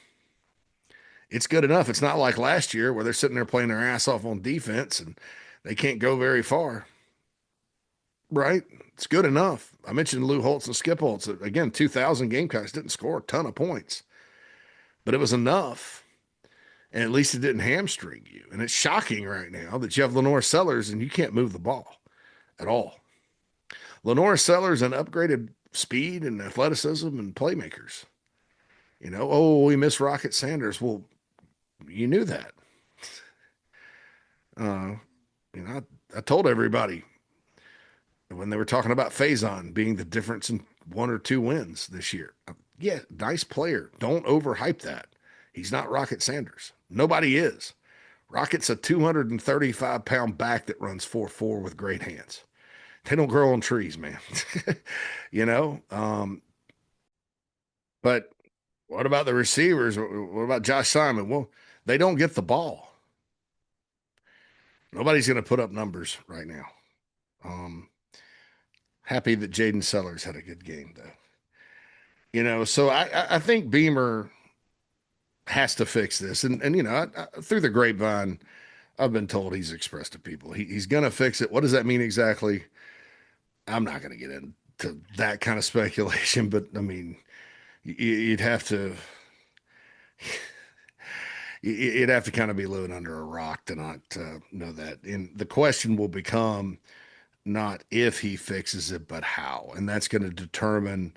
It's good enough. It's not like last year where they're sitting there playing their ass off on defense and they can't go very far. Right? It's good enough. I mentioned Lou Holtz and Skip Holtz. Again, 2,000 Gamecocks didn't score a ton of points, but it was enough. And at least it didn't hamstring you. And it's shocking right now that you have Lenore Sellers and you can't move the ball at all. Lenore Sellers and upgraded speed and athleticism and playmakers. We miss Rocket Sanders. Well, you knew that. I told everybody when they were talking about Faison being the difference in 1 or 2 wins this year. Yeah, nice player. Don't overhype that. He's not Rocket Sanders. Nobody is. Rocket's a 235-pound back that runs 4.4 with great hands. They don't grow on trees, man. you know? But what about the receivers? What about Josh Simon? Well, they don't get the ball. Nobody's going to put up numbers right now. Happy that Jaden Sellers had a good game, though. So I think Beamer has to fix this. And through the grapevine, I've been told he's expressed to people. He's going to fix it. What does that mean exactly? I'm not going to get into that kind of speculation, but I mean, you'd have to kind of be living under a rock to not know that. And the question will become not if he fixes it, but how. And that's going to determine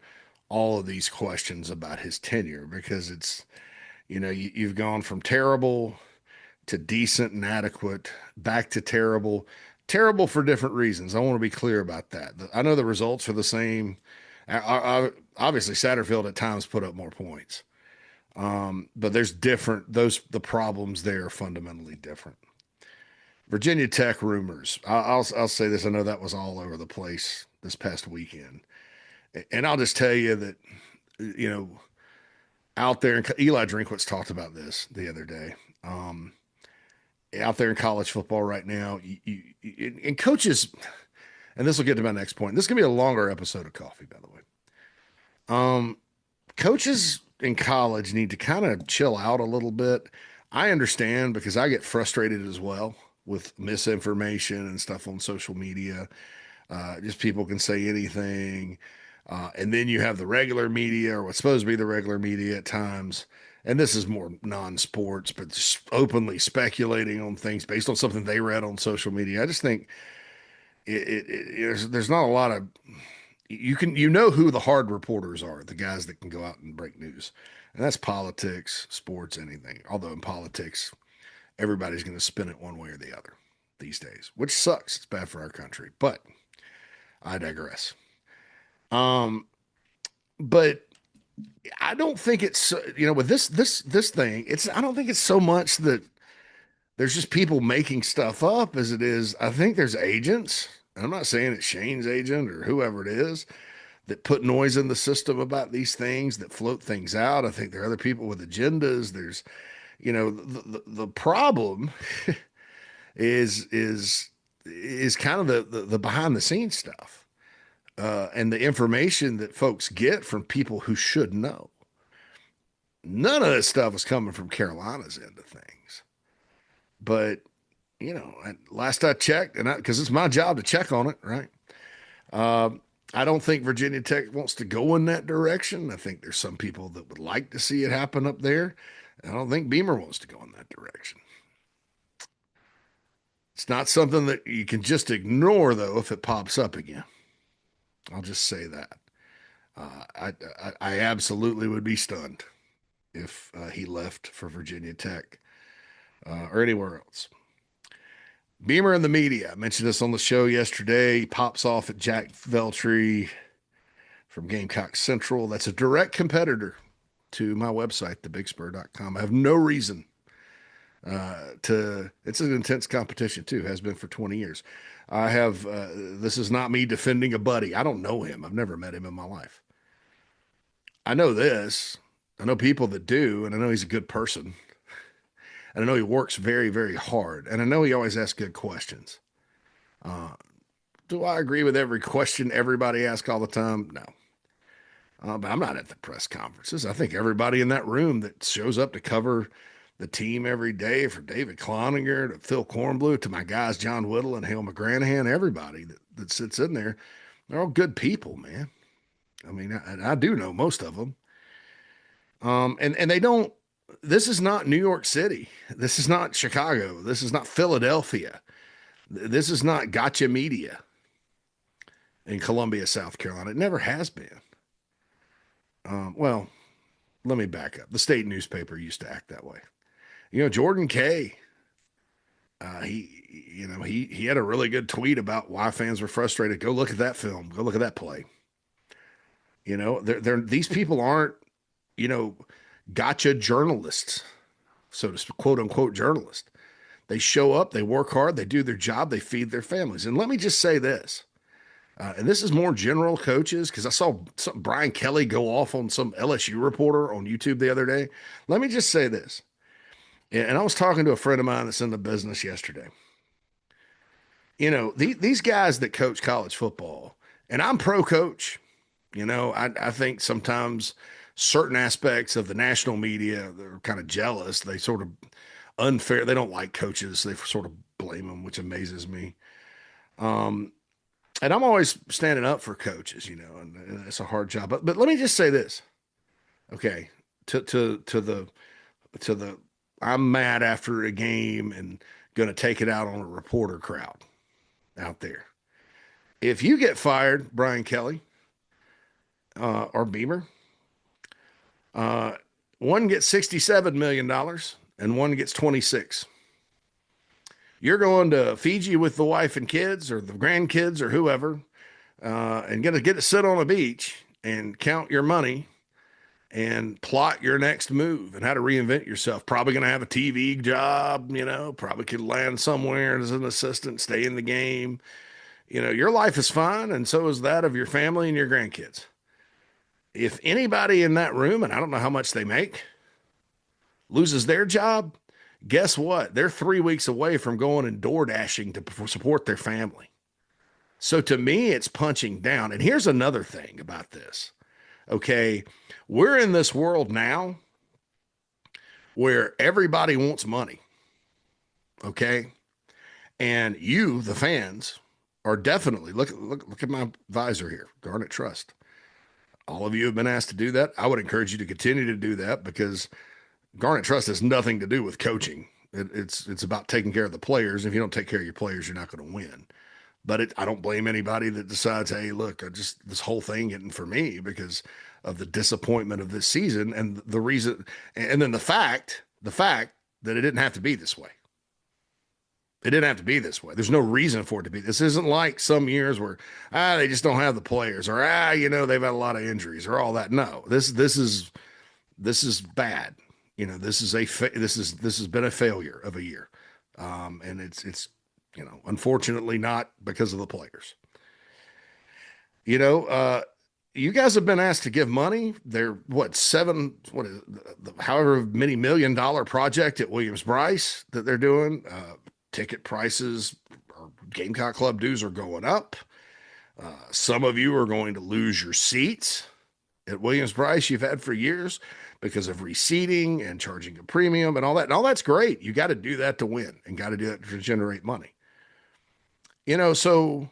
all of these questions about his tenure, because it's, you've gone from terrible to decent and adequate, back to terrible for different reasons. I want to be clear about that. I know the results are the same. Obviously, Satterfield at times put up more points. But there's the problems there are fundamentally different. Virginia Tech rumors. I'll say this. I know that was all over the place this past weekend. And I'll just tell you that, out there, Eli Drinkwitz talked about this the other day. Out there in college football right now, and coaches, and this will get to my next point. This is going to be a longer episode of Coffee, by the way. Coaches in college need to kind of chill out a little bit. I understand because I get frustrated as well with misinformation and stuff on social media. Just people can say anything. And then you have the regular media or what's supposed to be the regular media at times. And this is more non-sports, but just openly speculating on things based on something they read on social media. I just think there's not a lot of you know who the hard reporters are, the guys that can go out and break news. And that's politics, sports, anything. Although in politics, everybody's going to spin it one way or the other these days, which sucks. It's bad for our country. But I digress. Um, but I don't think it's with this thing, it's I don't think it's so much that there's just people making stuff up as it is. I think there's agents. I'm not saying it's Shane's agent or whoever it is that put noise in the system about these things, that float things out. I think there are other people with agendas. There's, the problem is kind of the behind the scenes stuff, and the information that folks get from people who should know. None of this stuff is coming from Carolina's end of things, but last I checked, and because it's my job to check on it, right? Um, I don't think Virginia Tech wants to go in that direction. I think there's some people that would like to see it happen up there. I don't think Beamer wants to go in that direction. It's not something that you can just ignore, though, if it pops up again. I'll just say that. I absolutely would be stunned if he left for Virginia Tech or anywhere else. Beamer in the media. I mentioned this on the show yesterday. He pops off at Jack Veltri from Gamecock Central. That's a direct competitor to my website, thebigspur.com. I have no reason it's an intense competition too, has been for 20 years. This is not me defending a buddy. I don't know him. I've never met him in my life. I know this. I know people that do, and I know he's a good person. And I know he works very, very hard. And I know he always asks good questions. Do I agree with every question everybody asks all the time? No. But I'm not at the press conferences. I think everybody in that room that shows up to cover the team every day, from David Cloninger to Phil Kornblue to my guys John Whittle and Hale McGranahan, everybody that sits in there, they're all good people, man. I mean, I do know most of them. And they don't. This is not New York City. This is not Chicago. This is not Philadelphia. This is not Gotcha Media in Columbia, South Carolina. It never has been. Well, let me back up. The state newspaper used to act that way. Jordan Kay, he had a really good tweet about why fans were frustrated. Go look at that film. Go look at that play. These people aren't, gotcha journalists, so to speak, quote unquote journalists. They show up, they work hard, they do their job, they feed their families. And let me just say this, and this is more general coaches, because I saw Brian Kelly go off on some LSU reporter on YouTube the other day. Let me just say this, and I was talking to a friend of mine that's in the business yesterday. These guys that coach college football, and I'm pro coach. I think sometimes certain aspects of the national media, they're kind of jealous. They sort of unfair. They don't like coaches. They sort of blame them, which amazes me. And I'm always standing up for coaches, and it's a hard job. But let me just say this, okay? To the I'm mad after a game and going to take it out on a reporter crowd out there. If you get fired, Brian Kelly or Beamer, one gets $67 million and one gets 26. You're going to Fiji with the wife and kids or the grandkids or whoever, and get to sit on a beach and count your money and plot your next move and how to reinvent yourself. Probably going to have a TV job, probably could land somewhere as an assistant, stay in the game. Your life is fine, and so is that of your family and your grandkids. If anybody in that room, and I don't know how much they make, loses their job, guess what? They're 3 weeks away from going and door dashing to support their family. So to me, it's punching down. And here's another thing about this. Okay, we're in this world now where everybody wants money. Okay. And you, the fans, are definitely look at my visor here, Garnet Trust. All of you have been asked to do that. I would encourage you to continue to do that because Garnet Trust has nothing to do with coaching. It's about taking care of the players. If you don't take care of your players, you're not going to win. But I don't blame anybody that decides, hey, look, this whole thing isn't for me because of the disappointment of this season and the reason, and then the fact that it didn't have to be this way. It didn't have to be this way. There's no reason for it to be. This isn't like some years where they just don't have the players or they've had a lot of injuries or all that. No, this is bad. This has been a failure of a year, and it's unfortunately not because of the players. You guys have been asked to give money. They're however many $1 million project at Williams-Brice that they're doing. Ticket prices or Gamecock Club dues are going up. Some of you are going to lose your seats at Williams-Brice you've had for years because of reseating and charging a premium and all that. And all that's great. You got to do that to win and got to do that to generate money. So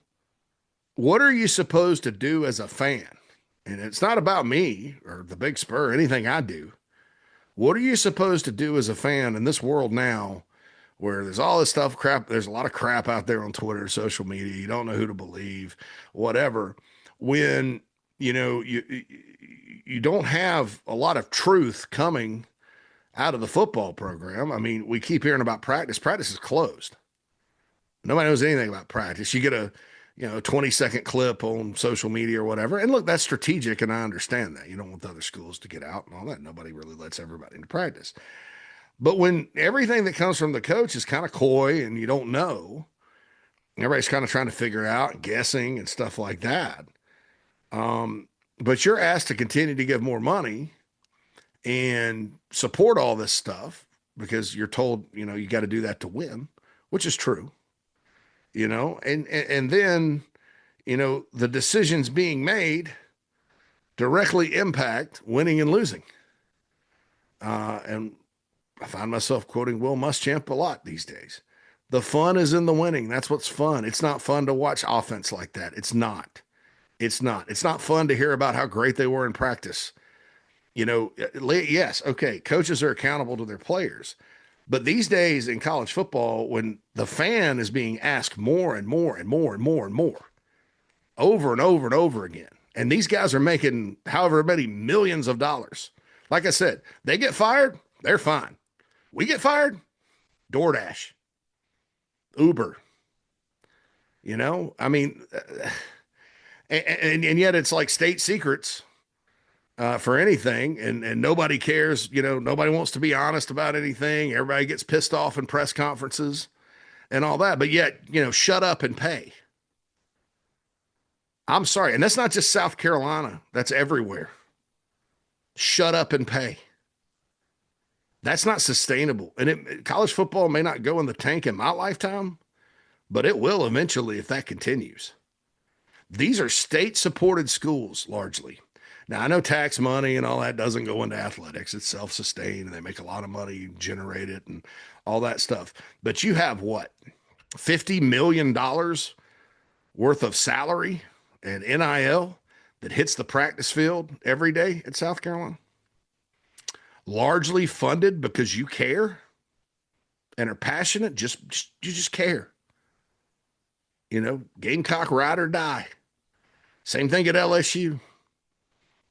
what are you supposed to do as a fan? And it's not about me or the Big Spur, anything I do. What are you supposed to do as a fan in this world now where there's all this crap? There's a lot of crap out there on Twitter, social media. You don't know who to believe, whatever. When, you don't have a lot of truth coming out of the football program. I mean, we keep hearing about practice. Practice is closed. Nobody knows anything about practice. You get a 20-second clip on social media or whatever. And look, that's strategic, and I understand that. You don't want the other schools to get out and all that. Nobody really lets everybody into practice. But when everything that comes from the coach is kind of coy and you don't know, everybody's kind of trying to figure it out and guessing and stuff like that. But you're asked to continue to give more money and support all this stuff because you're told, you got to do that to win, which is true. And then, the decisions being made directly impact winning and losing. And I find myself quoting Will Muschamp a lot these days. The fun is in the winning. That's what's fun. It's not fun to watch offense like that. It's not. It's not fun to hear about how great they were in practice. Yes, okay, coaches are accountable to their players. But these days in college football, when the fan is being asked more and more and more and more and more, over and over and over again, and these guys are making however many millions of dollars. Like I said, they get fired, they're fine. We get fired, DoorDash, Uber. I mean, and yet it's like state secrets. For anything, and nobody cares. Nobody wants to be honest about anything. Everybody gets pissed off in press conferences and all that. But yet, shut up and pay. I'm sorry. And that's not just South Carolina. That's everywhere. Shut up and pay. That's not sustainable. And college football may not go in the tank in my lifetime, but it will eventually if that continues. These are state-supported schools largely. Now, I know tax money and all that doesn't go into athletics. It's self-sustained, and they make a lot of money, generate it, and all that stuff. But you have what? $50 million worth of salary and NIL that hits the practice field every day at South Carolina? Largely funded because you care and are passionate. You just care. Gamecock ride or die. Same thing at LSU.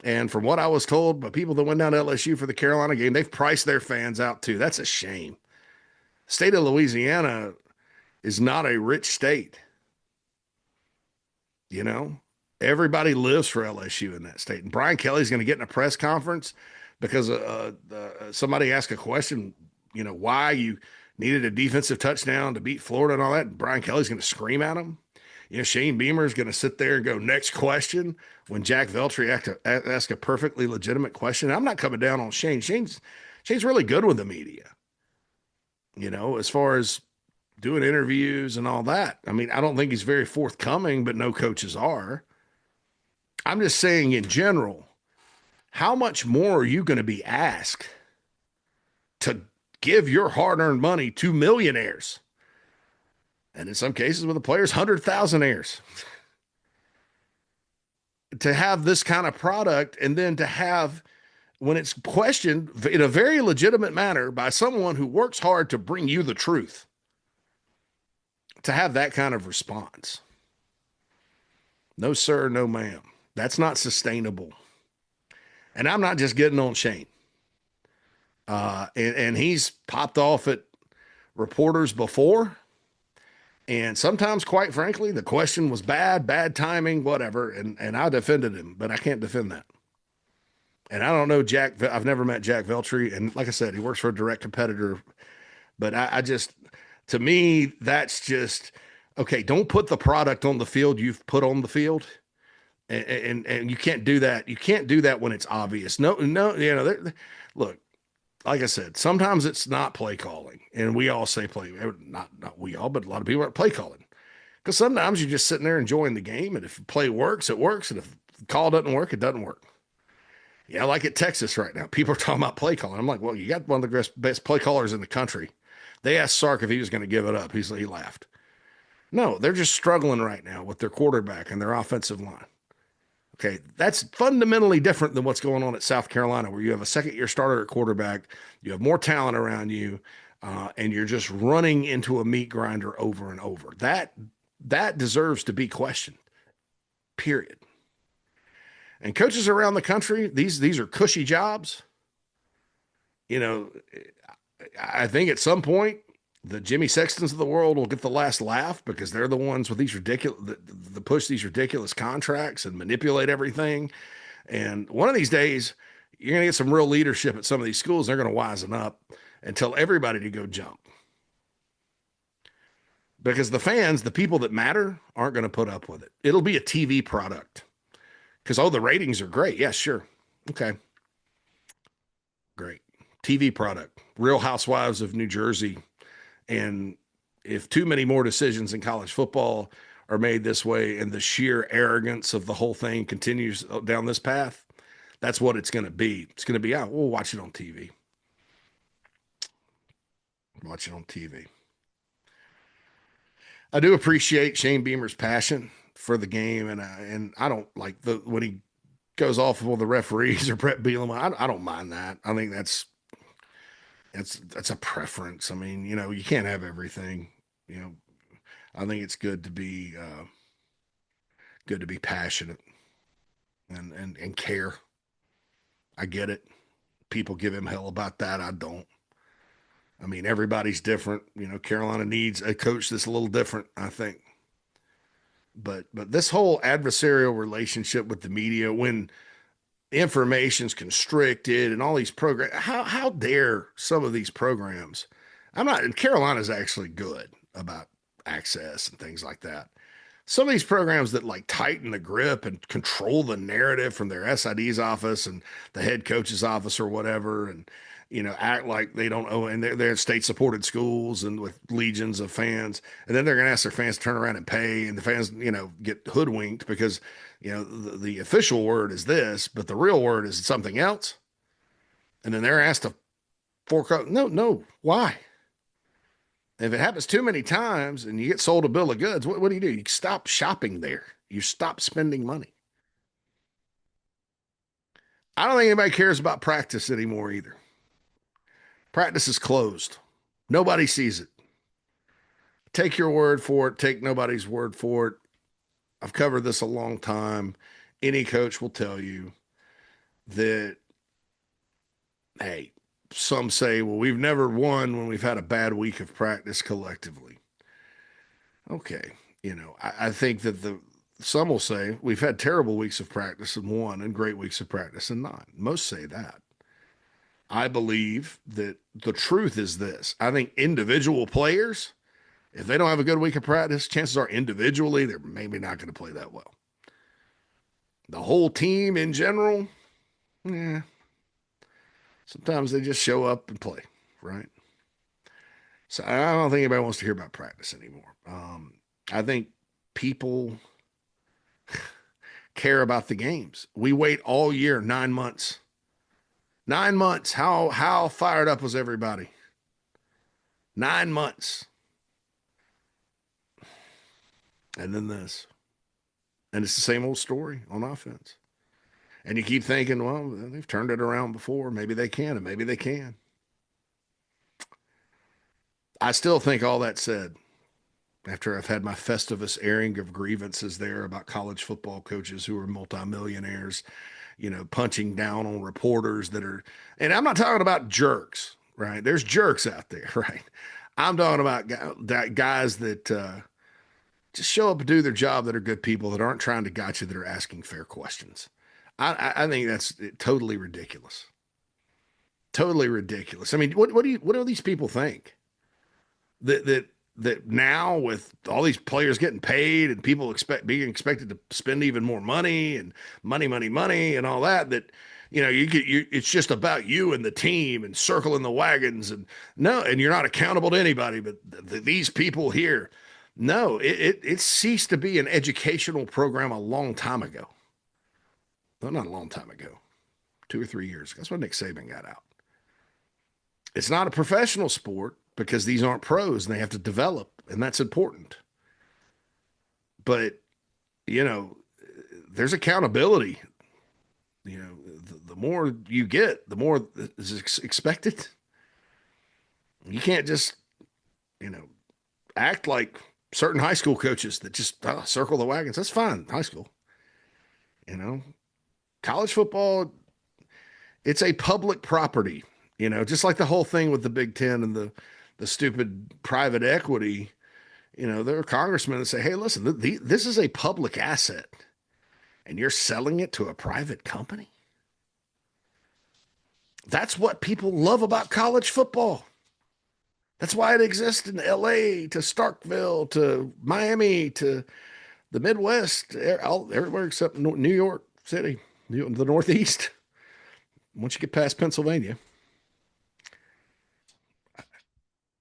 And from what I was told by people that went down to LSU for the Carolina game, they've priced their fans out too. That's a shame. The state of Louisiana is not a rich state. Everybody lives for LSU in that state. And Brian Kelly's going to get in a press conference because somebody asked a question, why you needed a defensive touchdown to beat Florida and all that. And Brian Kelly's going to scream at him. Shane Beamer is going to sit there and go, next question, when Jack Veltri ask a perfectly legitimate question. I'm not coming down on Shane. Shane's really good with the media, as far as doing interviews and all that. I mean, I don't think he's very forthcoming, but no coaches are. I'm just saying in general, how much more are you going to be asked to give your hard-earned money to millionaires, and in some cases with the players, 100,000aires, to have this kind of product, and then to have, when it's questioned in a very legitimate manner by someone who works hard to bring you the truth, to have that kind of response. No, sir, no, ma'am. That's not sustainable. And I'm not just getting on Shane. And he's popped off at reporters before. And sometimes, quite frankly, the question was bad timing, whatever. And I defended him, but I can't defend that. And I don't know Jack. I've never met Jack Veltri. And like I said, he works for a direct competitor. But I just, to me, that's just, okay, don't put the product on the field you've put on the field. And you can't do that. You can't do that when it's obvious. No, look, like I said, sometimes it's not play calling, and we all say play. Not we all, but a lot of people are play calling, because sometimes you're just sitting there enjoying the game, and if play works, it works, and if the call doesn't work, it doesn't work. Yeah, like at Texas right now, people are talking about play calling. I'm like, well, you got one of the best play callers in the country. They asked Sark if he was going to give it up. He laughed. No, they're just struggling right now with their quarterback and their offensive line. Okay, that's fundamentally different than what's going on at South Carolina, where you have a second-year starter at quarterback, you have more talent around you, and you're just running into a meat grinder over and over. That deserves to be questioned, period. And coaches around the country, these are cushy jobs. You know, I think at some point the Jimmy Sextons of the world will get the last laugh, because they're the ones with these ridiculous, the push these ridiculous contracts and manipulate everything. And one of these days, you're going to get some real leadership at some of these schools. They're going to wisen up and tell everybody to go jump. Because the fans, the people that matter, aren't going to put up with it. It'll be a TV product. Because, oh, the ratings are great. Yeah, sure. Okay. Great. TV product. Real Housewives of New Jersey. And if too many more decisions in college football are made this way, and the sheer arrogance of the whole thing continues down this path, that's what it's going to be. It's going to be, we'll watch it on TV. Watch it on TV. I do appreciate Shane Beamer's passion for the game, and I don't like when he goes off of all the referees or Brett Bielema. I don't mind that. I think that's a preference. I mean, you can't have everything. I think it's good to be passionate and care. I get it. People give him hell about that. I don't. I mean, everybody's different. Carolina needs a coach that's a little different, I think. But this whole adversarial relationship with the media, when information's constricted and all these programs, how dare some of these programs? And Carolina's actually good about access and things like that. Some of these programs that like tighten the grip and control the narrative from their SID's office and the head coach's office or whatever, and act like they don't owe, and they're state-supported schools and with legions of fans, and then they're going to ask their fans to turn around and pay, and the fans, get hoodwinked because, the official word is this, but the real word is something else, and then they're asked to fork out. No, why? If it happens too many times and you get sold a bill of goods, what do? You stop shopping there. You stop spending money. I don't think anybody cares about practice anymore either. Practice is closed. Nobody sees it. Take your word for it. Take nobody's word for it. I've covered this a long time. Any coach will tell you that, hey, some say, well, we've never won when we've had a bad week of practice collectively. Okay. I think that some will say we've had terrible weeks of practice and won, and great weeks of practice and not. Most say that. I believe that the truth is this. I think individual players, if they don't have a good week of practice, chances are individually they're maybe not going to play that well. The whole team in general, sometimes they just show up and play, right? So I don't think anybody wants to hear about practice anymore. I think people care about the games. We wait all year, 9 months. 9 months. How fired up was everybody? 9 months. And then this. And it's the same old story on offense. And you keep thinking, well, they've turned it around before. Maybe they can, and maybe they can. I still think all that said, after I've had my Festivus airing of grievances there about college football coaches who are multimillionaires, punching down on reporters that are, and I'm not talking about jerks, right? There's jerks out there, right? I'm talking about guys that just show up and do their job, that are good people, that aren't trying to gotcha, that are asking fair questions. I think that's totally ridiculous. Totally ridiculous. I mean, what do these people think? That now, with all these players getting paid and people being expected to spend even more money and money and all that it's just about you and the team and circling the wagons, and no, and you're not accountable to anybody but these people here. No, it ceased to be an educational program a long time ago. Well, not a long time ago, 2 or 3 years ago. That's when Nick Saban got out. It's not a professional sport because these aren't pros and they have to develop, and that's important. But, there's accountability. The more you get, the more is expected. You can't just, act like certain high school coaches that just circle the wagons. That's fine, high school. College football, it's a public property. Just like the whole thing with the Big Ten and the stupid private equity. There are congressmen that say, hey, listen, this is a public asset and you're selling it to a private company. That's what people love about college football. That's why it exists in LA to Starkville to Miami to the Midwest, everywhere except New York City, the Northeast. Once you get past Pennsylvania,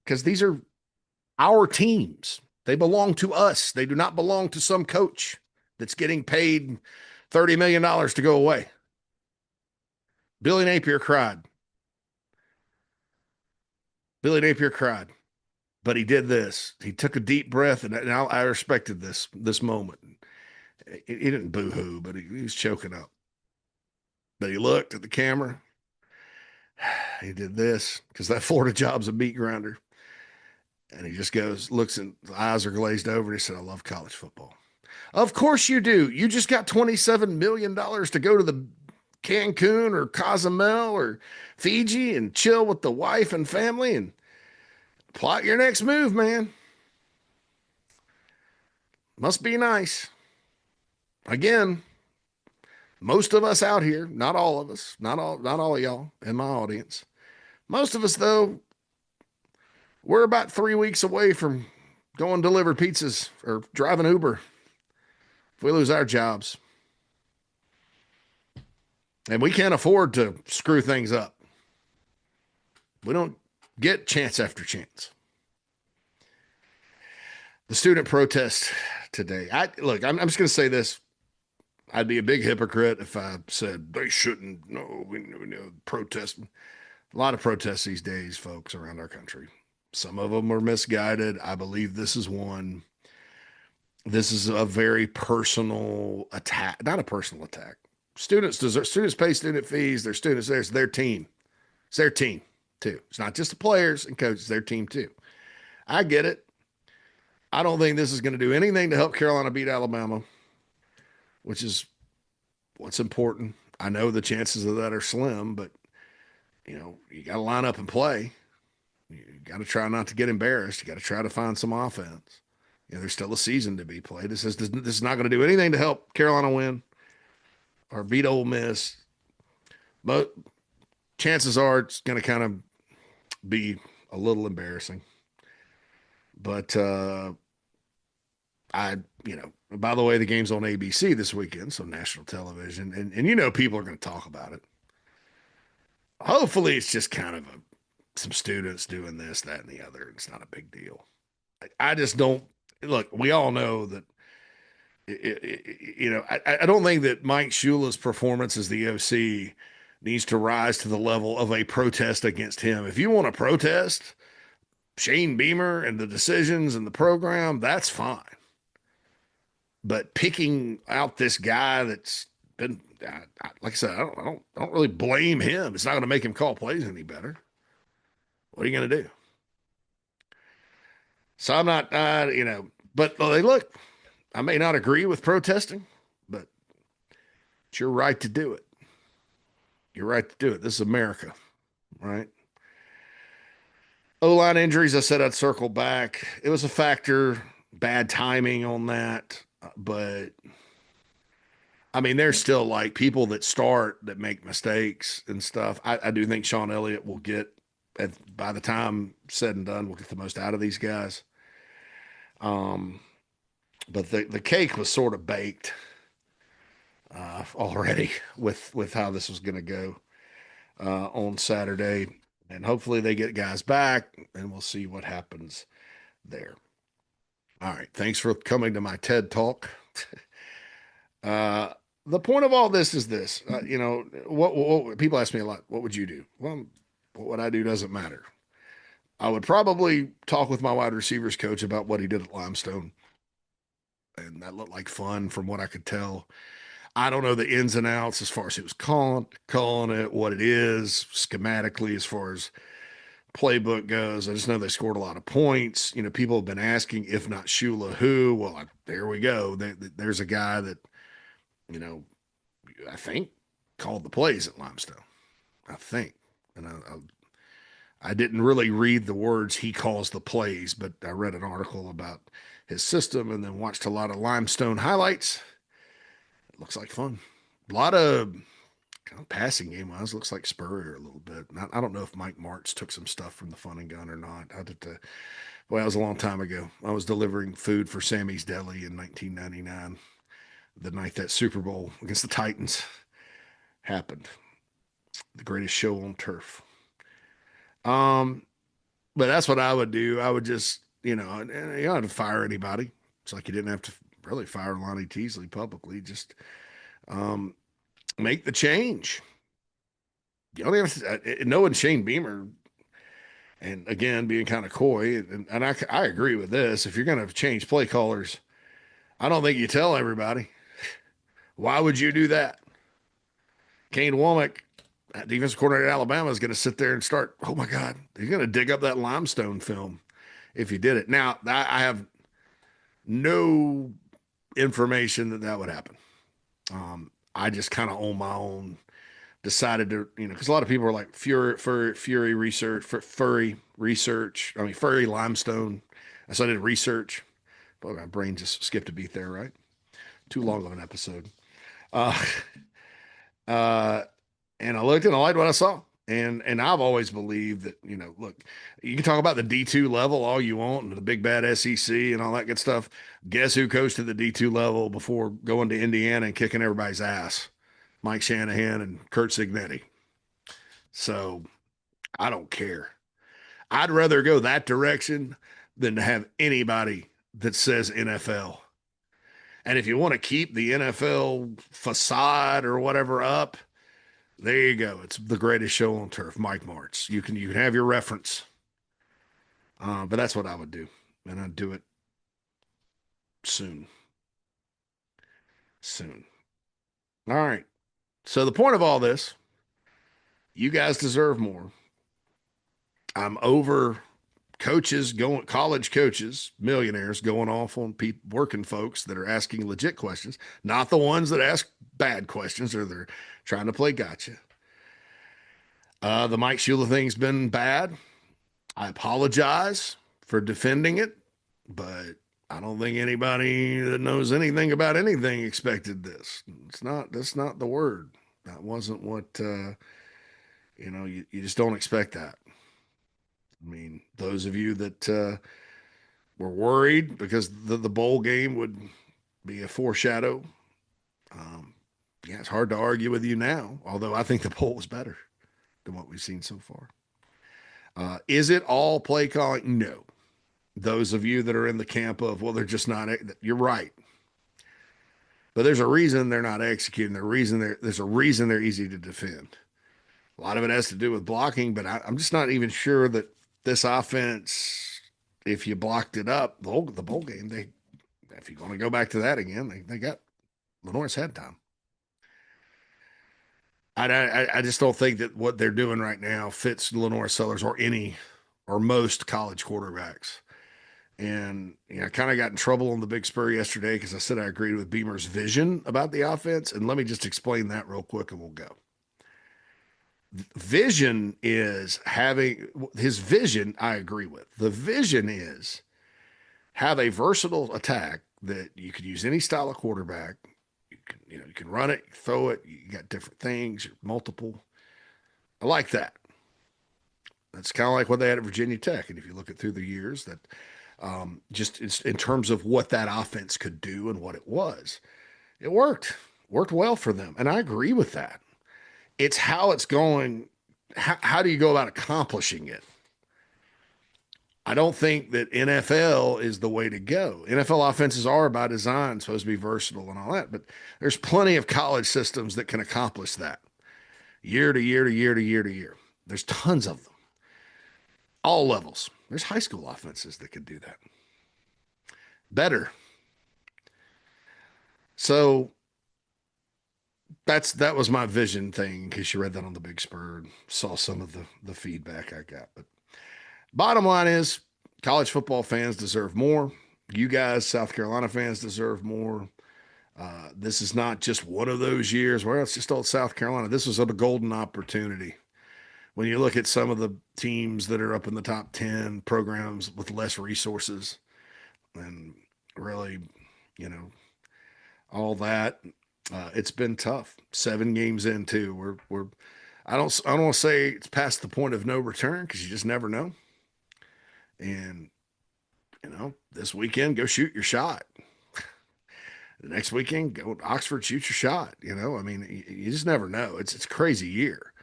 because these are our teams. They belong to us. They do not belong to some coach that's getting paid $30 million to go away. Billy Napier cried. But he did this. He took a deep breath, and I respected this moment. He didn't boo-hoo, but he was choking up. But he looked at the camera. He did this because that Florida job's a meat grinder. And he just looks, and the eyes are glazed over. And he said, I love college football. Of course you do. You just got $27 million to go to the Cancun or Cozumel or Fiji and chill with the wife and family and plot your next move, man. Must be nice. Again, most of us out here, not all of us, not all of y'all in my audience. Most of us, though, we're about 3 weeks away from going deliver pizzas or driving Uber if we lose our jobs. And we can't afford to screw things up. We don't get chance after chance. The student protest today. I'm just going to say this. I'd be a big hypocrite if I said they shouldn't. No, we know protest. A lot of protests these days, folks, around our country. Some of them are misguided. I believe this is one. This is a very personal attack, not a personal attack. Students pay student fees. They're students there. It's their team. It's their team too. It's not just the players and coaches. It's their team too. I get it. I don't think this is going to do anything to help Carolina beat Alabama, which is what's important. I know the chances of that are slim, but you got to line up and play. You got to try not to get embarrassed. You got to try to find some offense. There's still a season to be played. This is not going to do anything to help Carolina win or beat Ole Miss. But chances are it's going to kind of be a little embarrassing. But by the way, the game's on ABC this weekend, so national television. And people are going to talk about it. Hopefully it's just kind of some students doing this, that, and the other. It's not a big deal. I just don't look. We all know that. I don't think that Mike Shula's performance as the OC needs to rise to the level of a protest against him. If you want to protest Shane Beamer and the decisions and the program, that's fine. But picking out this guy that's been, like I said, I don't really blame him. It's not going to make him call plays any better. What are you going to do? So I'm not, but they look. I may not agree with protesting, but it's your right to do it. You're right to do it. This is America, right? O-line injuries, I said I'd circle back. It was a factor, bad timing on that. But I mean, there's still like people that start that make mistakes and stuff. I do think Sean Elliott will get, by the time said and done, we'll get the most out of these guys. But the cake was sort of baked already with how this was going to go on Saturday. And hopefully they get guys back, and we'll see what happens there. All right. Thanks for coming to my TED Talk. The point of all this is this. What people ask me a lot, what would you do? Well, what I do doesn't matter. I would probably talk with my wide receivers coach about what he did at Limestone. And that looked like fun from what I could tell. I don't know the ins and outs as far as he was calling it, what it is schematically, as far as playbook goes. I just know they scored a lot of points. People have been asking, if not Shula, who? Well, there we go. There's a guy that, I think called the plays at Limestone. I think. And I didn't really read the words he calls the plays, but I read an article about his system and then watched a lot of Limestone highlights. It looks like fun. A lot of kind of passing game wise, looks like Spurrier a little bit. I don't know if Mike Martz took some stuff from the Fun and Gun or not. Well, that was a long time ago. I was delivering food for Sammy's Deli in 1999, the night that Super Bowl against the Titans happened. The greatest show on turf. But that's what I would do. I would just, you don't have to fire anybody. It's like you didn't have to really fire Lonnie Teasley publicly. Just make the change. You don't have to, knowing Shane Beamer, and again, being kind of coy, and I agree with this. If you're going to change play callers, I don't think you tell everybody. Why would you do that? Kane Womack, defensive coordinator at Alabama, is going to sit there and start, oh my God, he's going to dig up that Limestone film if you did it. Now, I have no information that would happen. I just kind of on my own decided to, because a lot of people are like Fury research, Furry research. I mean, Furry Limestone. So I did research, but my brain just skipped a beat there, right? Too long of an episode. Uh, and I looked and I liked what I saw. And I've always believed that, look, you can talk about the D2 level all you want and the big bad SEC and all that good stuff. Guess who coached at the D2 level before going to Indiana and kicking everybody's ass? Mike Shanahan and Kurt Signetti. So I don't care. I'd rather go that direction than to have anybody that says NFL. And if you want to keep the NFL facade or whatever up, there you go. It's the greatest show on turf, Mike Martz. You can have your reference. But that's what I would do. And I'd do it soon. Soon. All right. So the point of all this, you guys deserve more. I'm over college coaches, millionaires going off on working folks that are asking legit questions, not the ones that ask bad questions or they're trying to play gotcha. The Mike Shula thing's been bad. I apologize for defending it, but I don't think anybody that knows anything about anything expected this. That's not the word. That wasn't what, you just don't expect that. I mean, those of you that were worried because the bowl game would be a foreshadow. Yeah, it's hard to argue with you now, although I think the bowl was better than what we've seen so far. Is it all play calling? No. Those of you that are in the camp of, well, they're just not, you're right. But there's a reason they're not executing. There's a reason they're easy to defend. A lot of it has to do with blocking, but I'm just not even sure that this offense, if you blocked it up, the bowl game, if you want to go back to that again, they got Lenore's head time. I just don't think that what they're doing right now fits Lenore Sellers or any or most college quarterbacks. And I kind of got in trouble on the Big Spur yesterday because I said I agreed with Beamer's vision about the offense. And let me just explain that real quick and we'll go. Vision is having his vision, I agree with. The vision is have a versatile attack that you could use any style of quarterback. You can run it, throw it, you got different things, multiple. I like that. That's kind of like what they had at Virginia Tech. And if you look at through the years, that just in terms of what that offense could do and what it was, it worked well for them. And I agree with that. It's how it's going. How do you go about accomplishing it? I don't think that NFL is the way to go. NFL offenses are by design supposed to be versatile and all that, but there's plenty of college systems that can accomplish that year to year to year to year to year. There's tons of them, all levels. There's high school offenses that can do that better. So that was my vision thing, in case you read that on the Big Spur and saw some of the feedback I got. But bottom line is college football fans deserve more. You guys, South Carolina fans, deserve more. This is not just one of those years where it's just old South Carolina. This was a golden opportunity. When you look at some of the teams that are up in the top 10 programs with less resources and really, all that, it's been tough. 7 games in too. I don't want to say it's past the point of no return because you just never know. And this weekend, go shoot your shot. The next weekend, go to Oxford, shoot your shot. I mean, you just never know. It's a crazy year.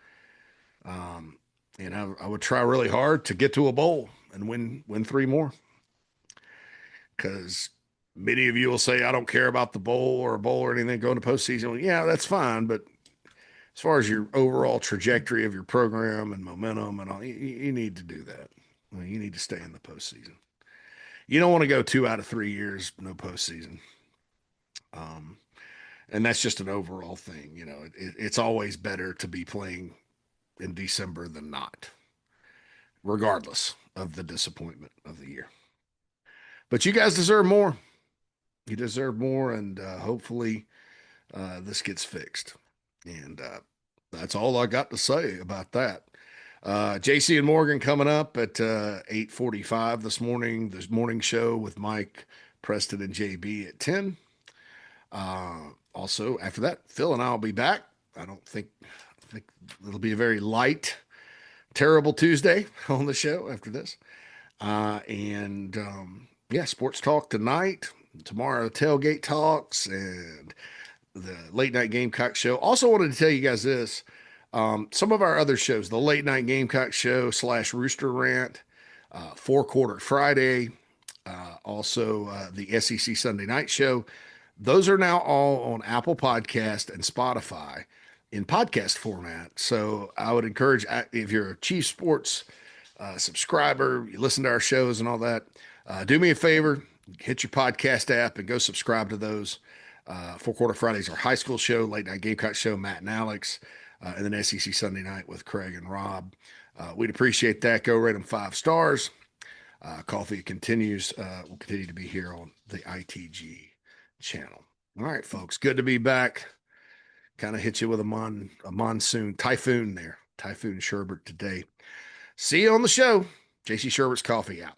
And I would try really hard to get to a bowl and win 3 more. Because many of you will say, I don't care about the bowl or anything going to postseason. Well, yeah, that's fine. But as far as your overall trajectory of your program and momentum and all, you need to do that. You need to stay in the postseason. You don't want to go 2 out of 3 years, no postseason. And that's just an overall thing. It's always better to be playing in December than not, regardless of the disappointment of the year. But you guys deserve more. You deserve more, and hopefully this gets fixed. And that's all I got to say about that. JC and Morgan coming up at 8:45 this morning. This morning show with Mike, Preston, and JB at 10. Also, after that, Phil and I will be back. I think it'll be a very light, terrible Tuesday on the show after this. Sports talk tonight. Tomorrow, tailgate talks and the late night Gamecock show. Also wanted to tell you guys this. Some of our other shows, the late night Gamecock show / Rooster Rant, 4-Quarter Friday, also the SEC Sunday night show. Those are now all on Apple Podcast and Spotify in podcast format. So I would encourage, if you're a Chief Sports subscriber, you listen to our shows and all that, do me a favor, hit your podcast app and go subscribe to those. 4-Quarter Fridays, our high school show, late night Gamecock show, Matt and Alex, and then SEC Sunday night with Craig and Rob. We'd appreciate that. Go rate them 5 stars. Coffee continues. We'll continue to be here on the ITG channel. All right, folks, good to be back. Kind of hit you with a typhoon Shurburtt today. See you on the show. JC Shurburtt's Coffee out.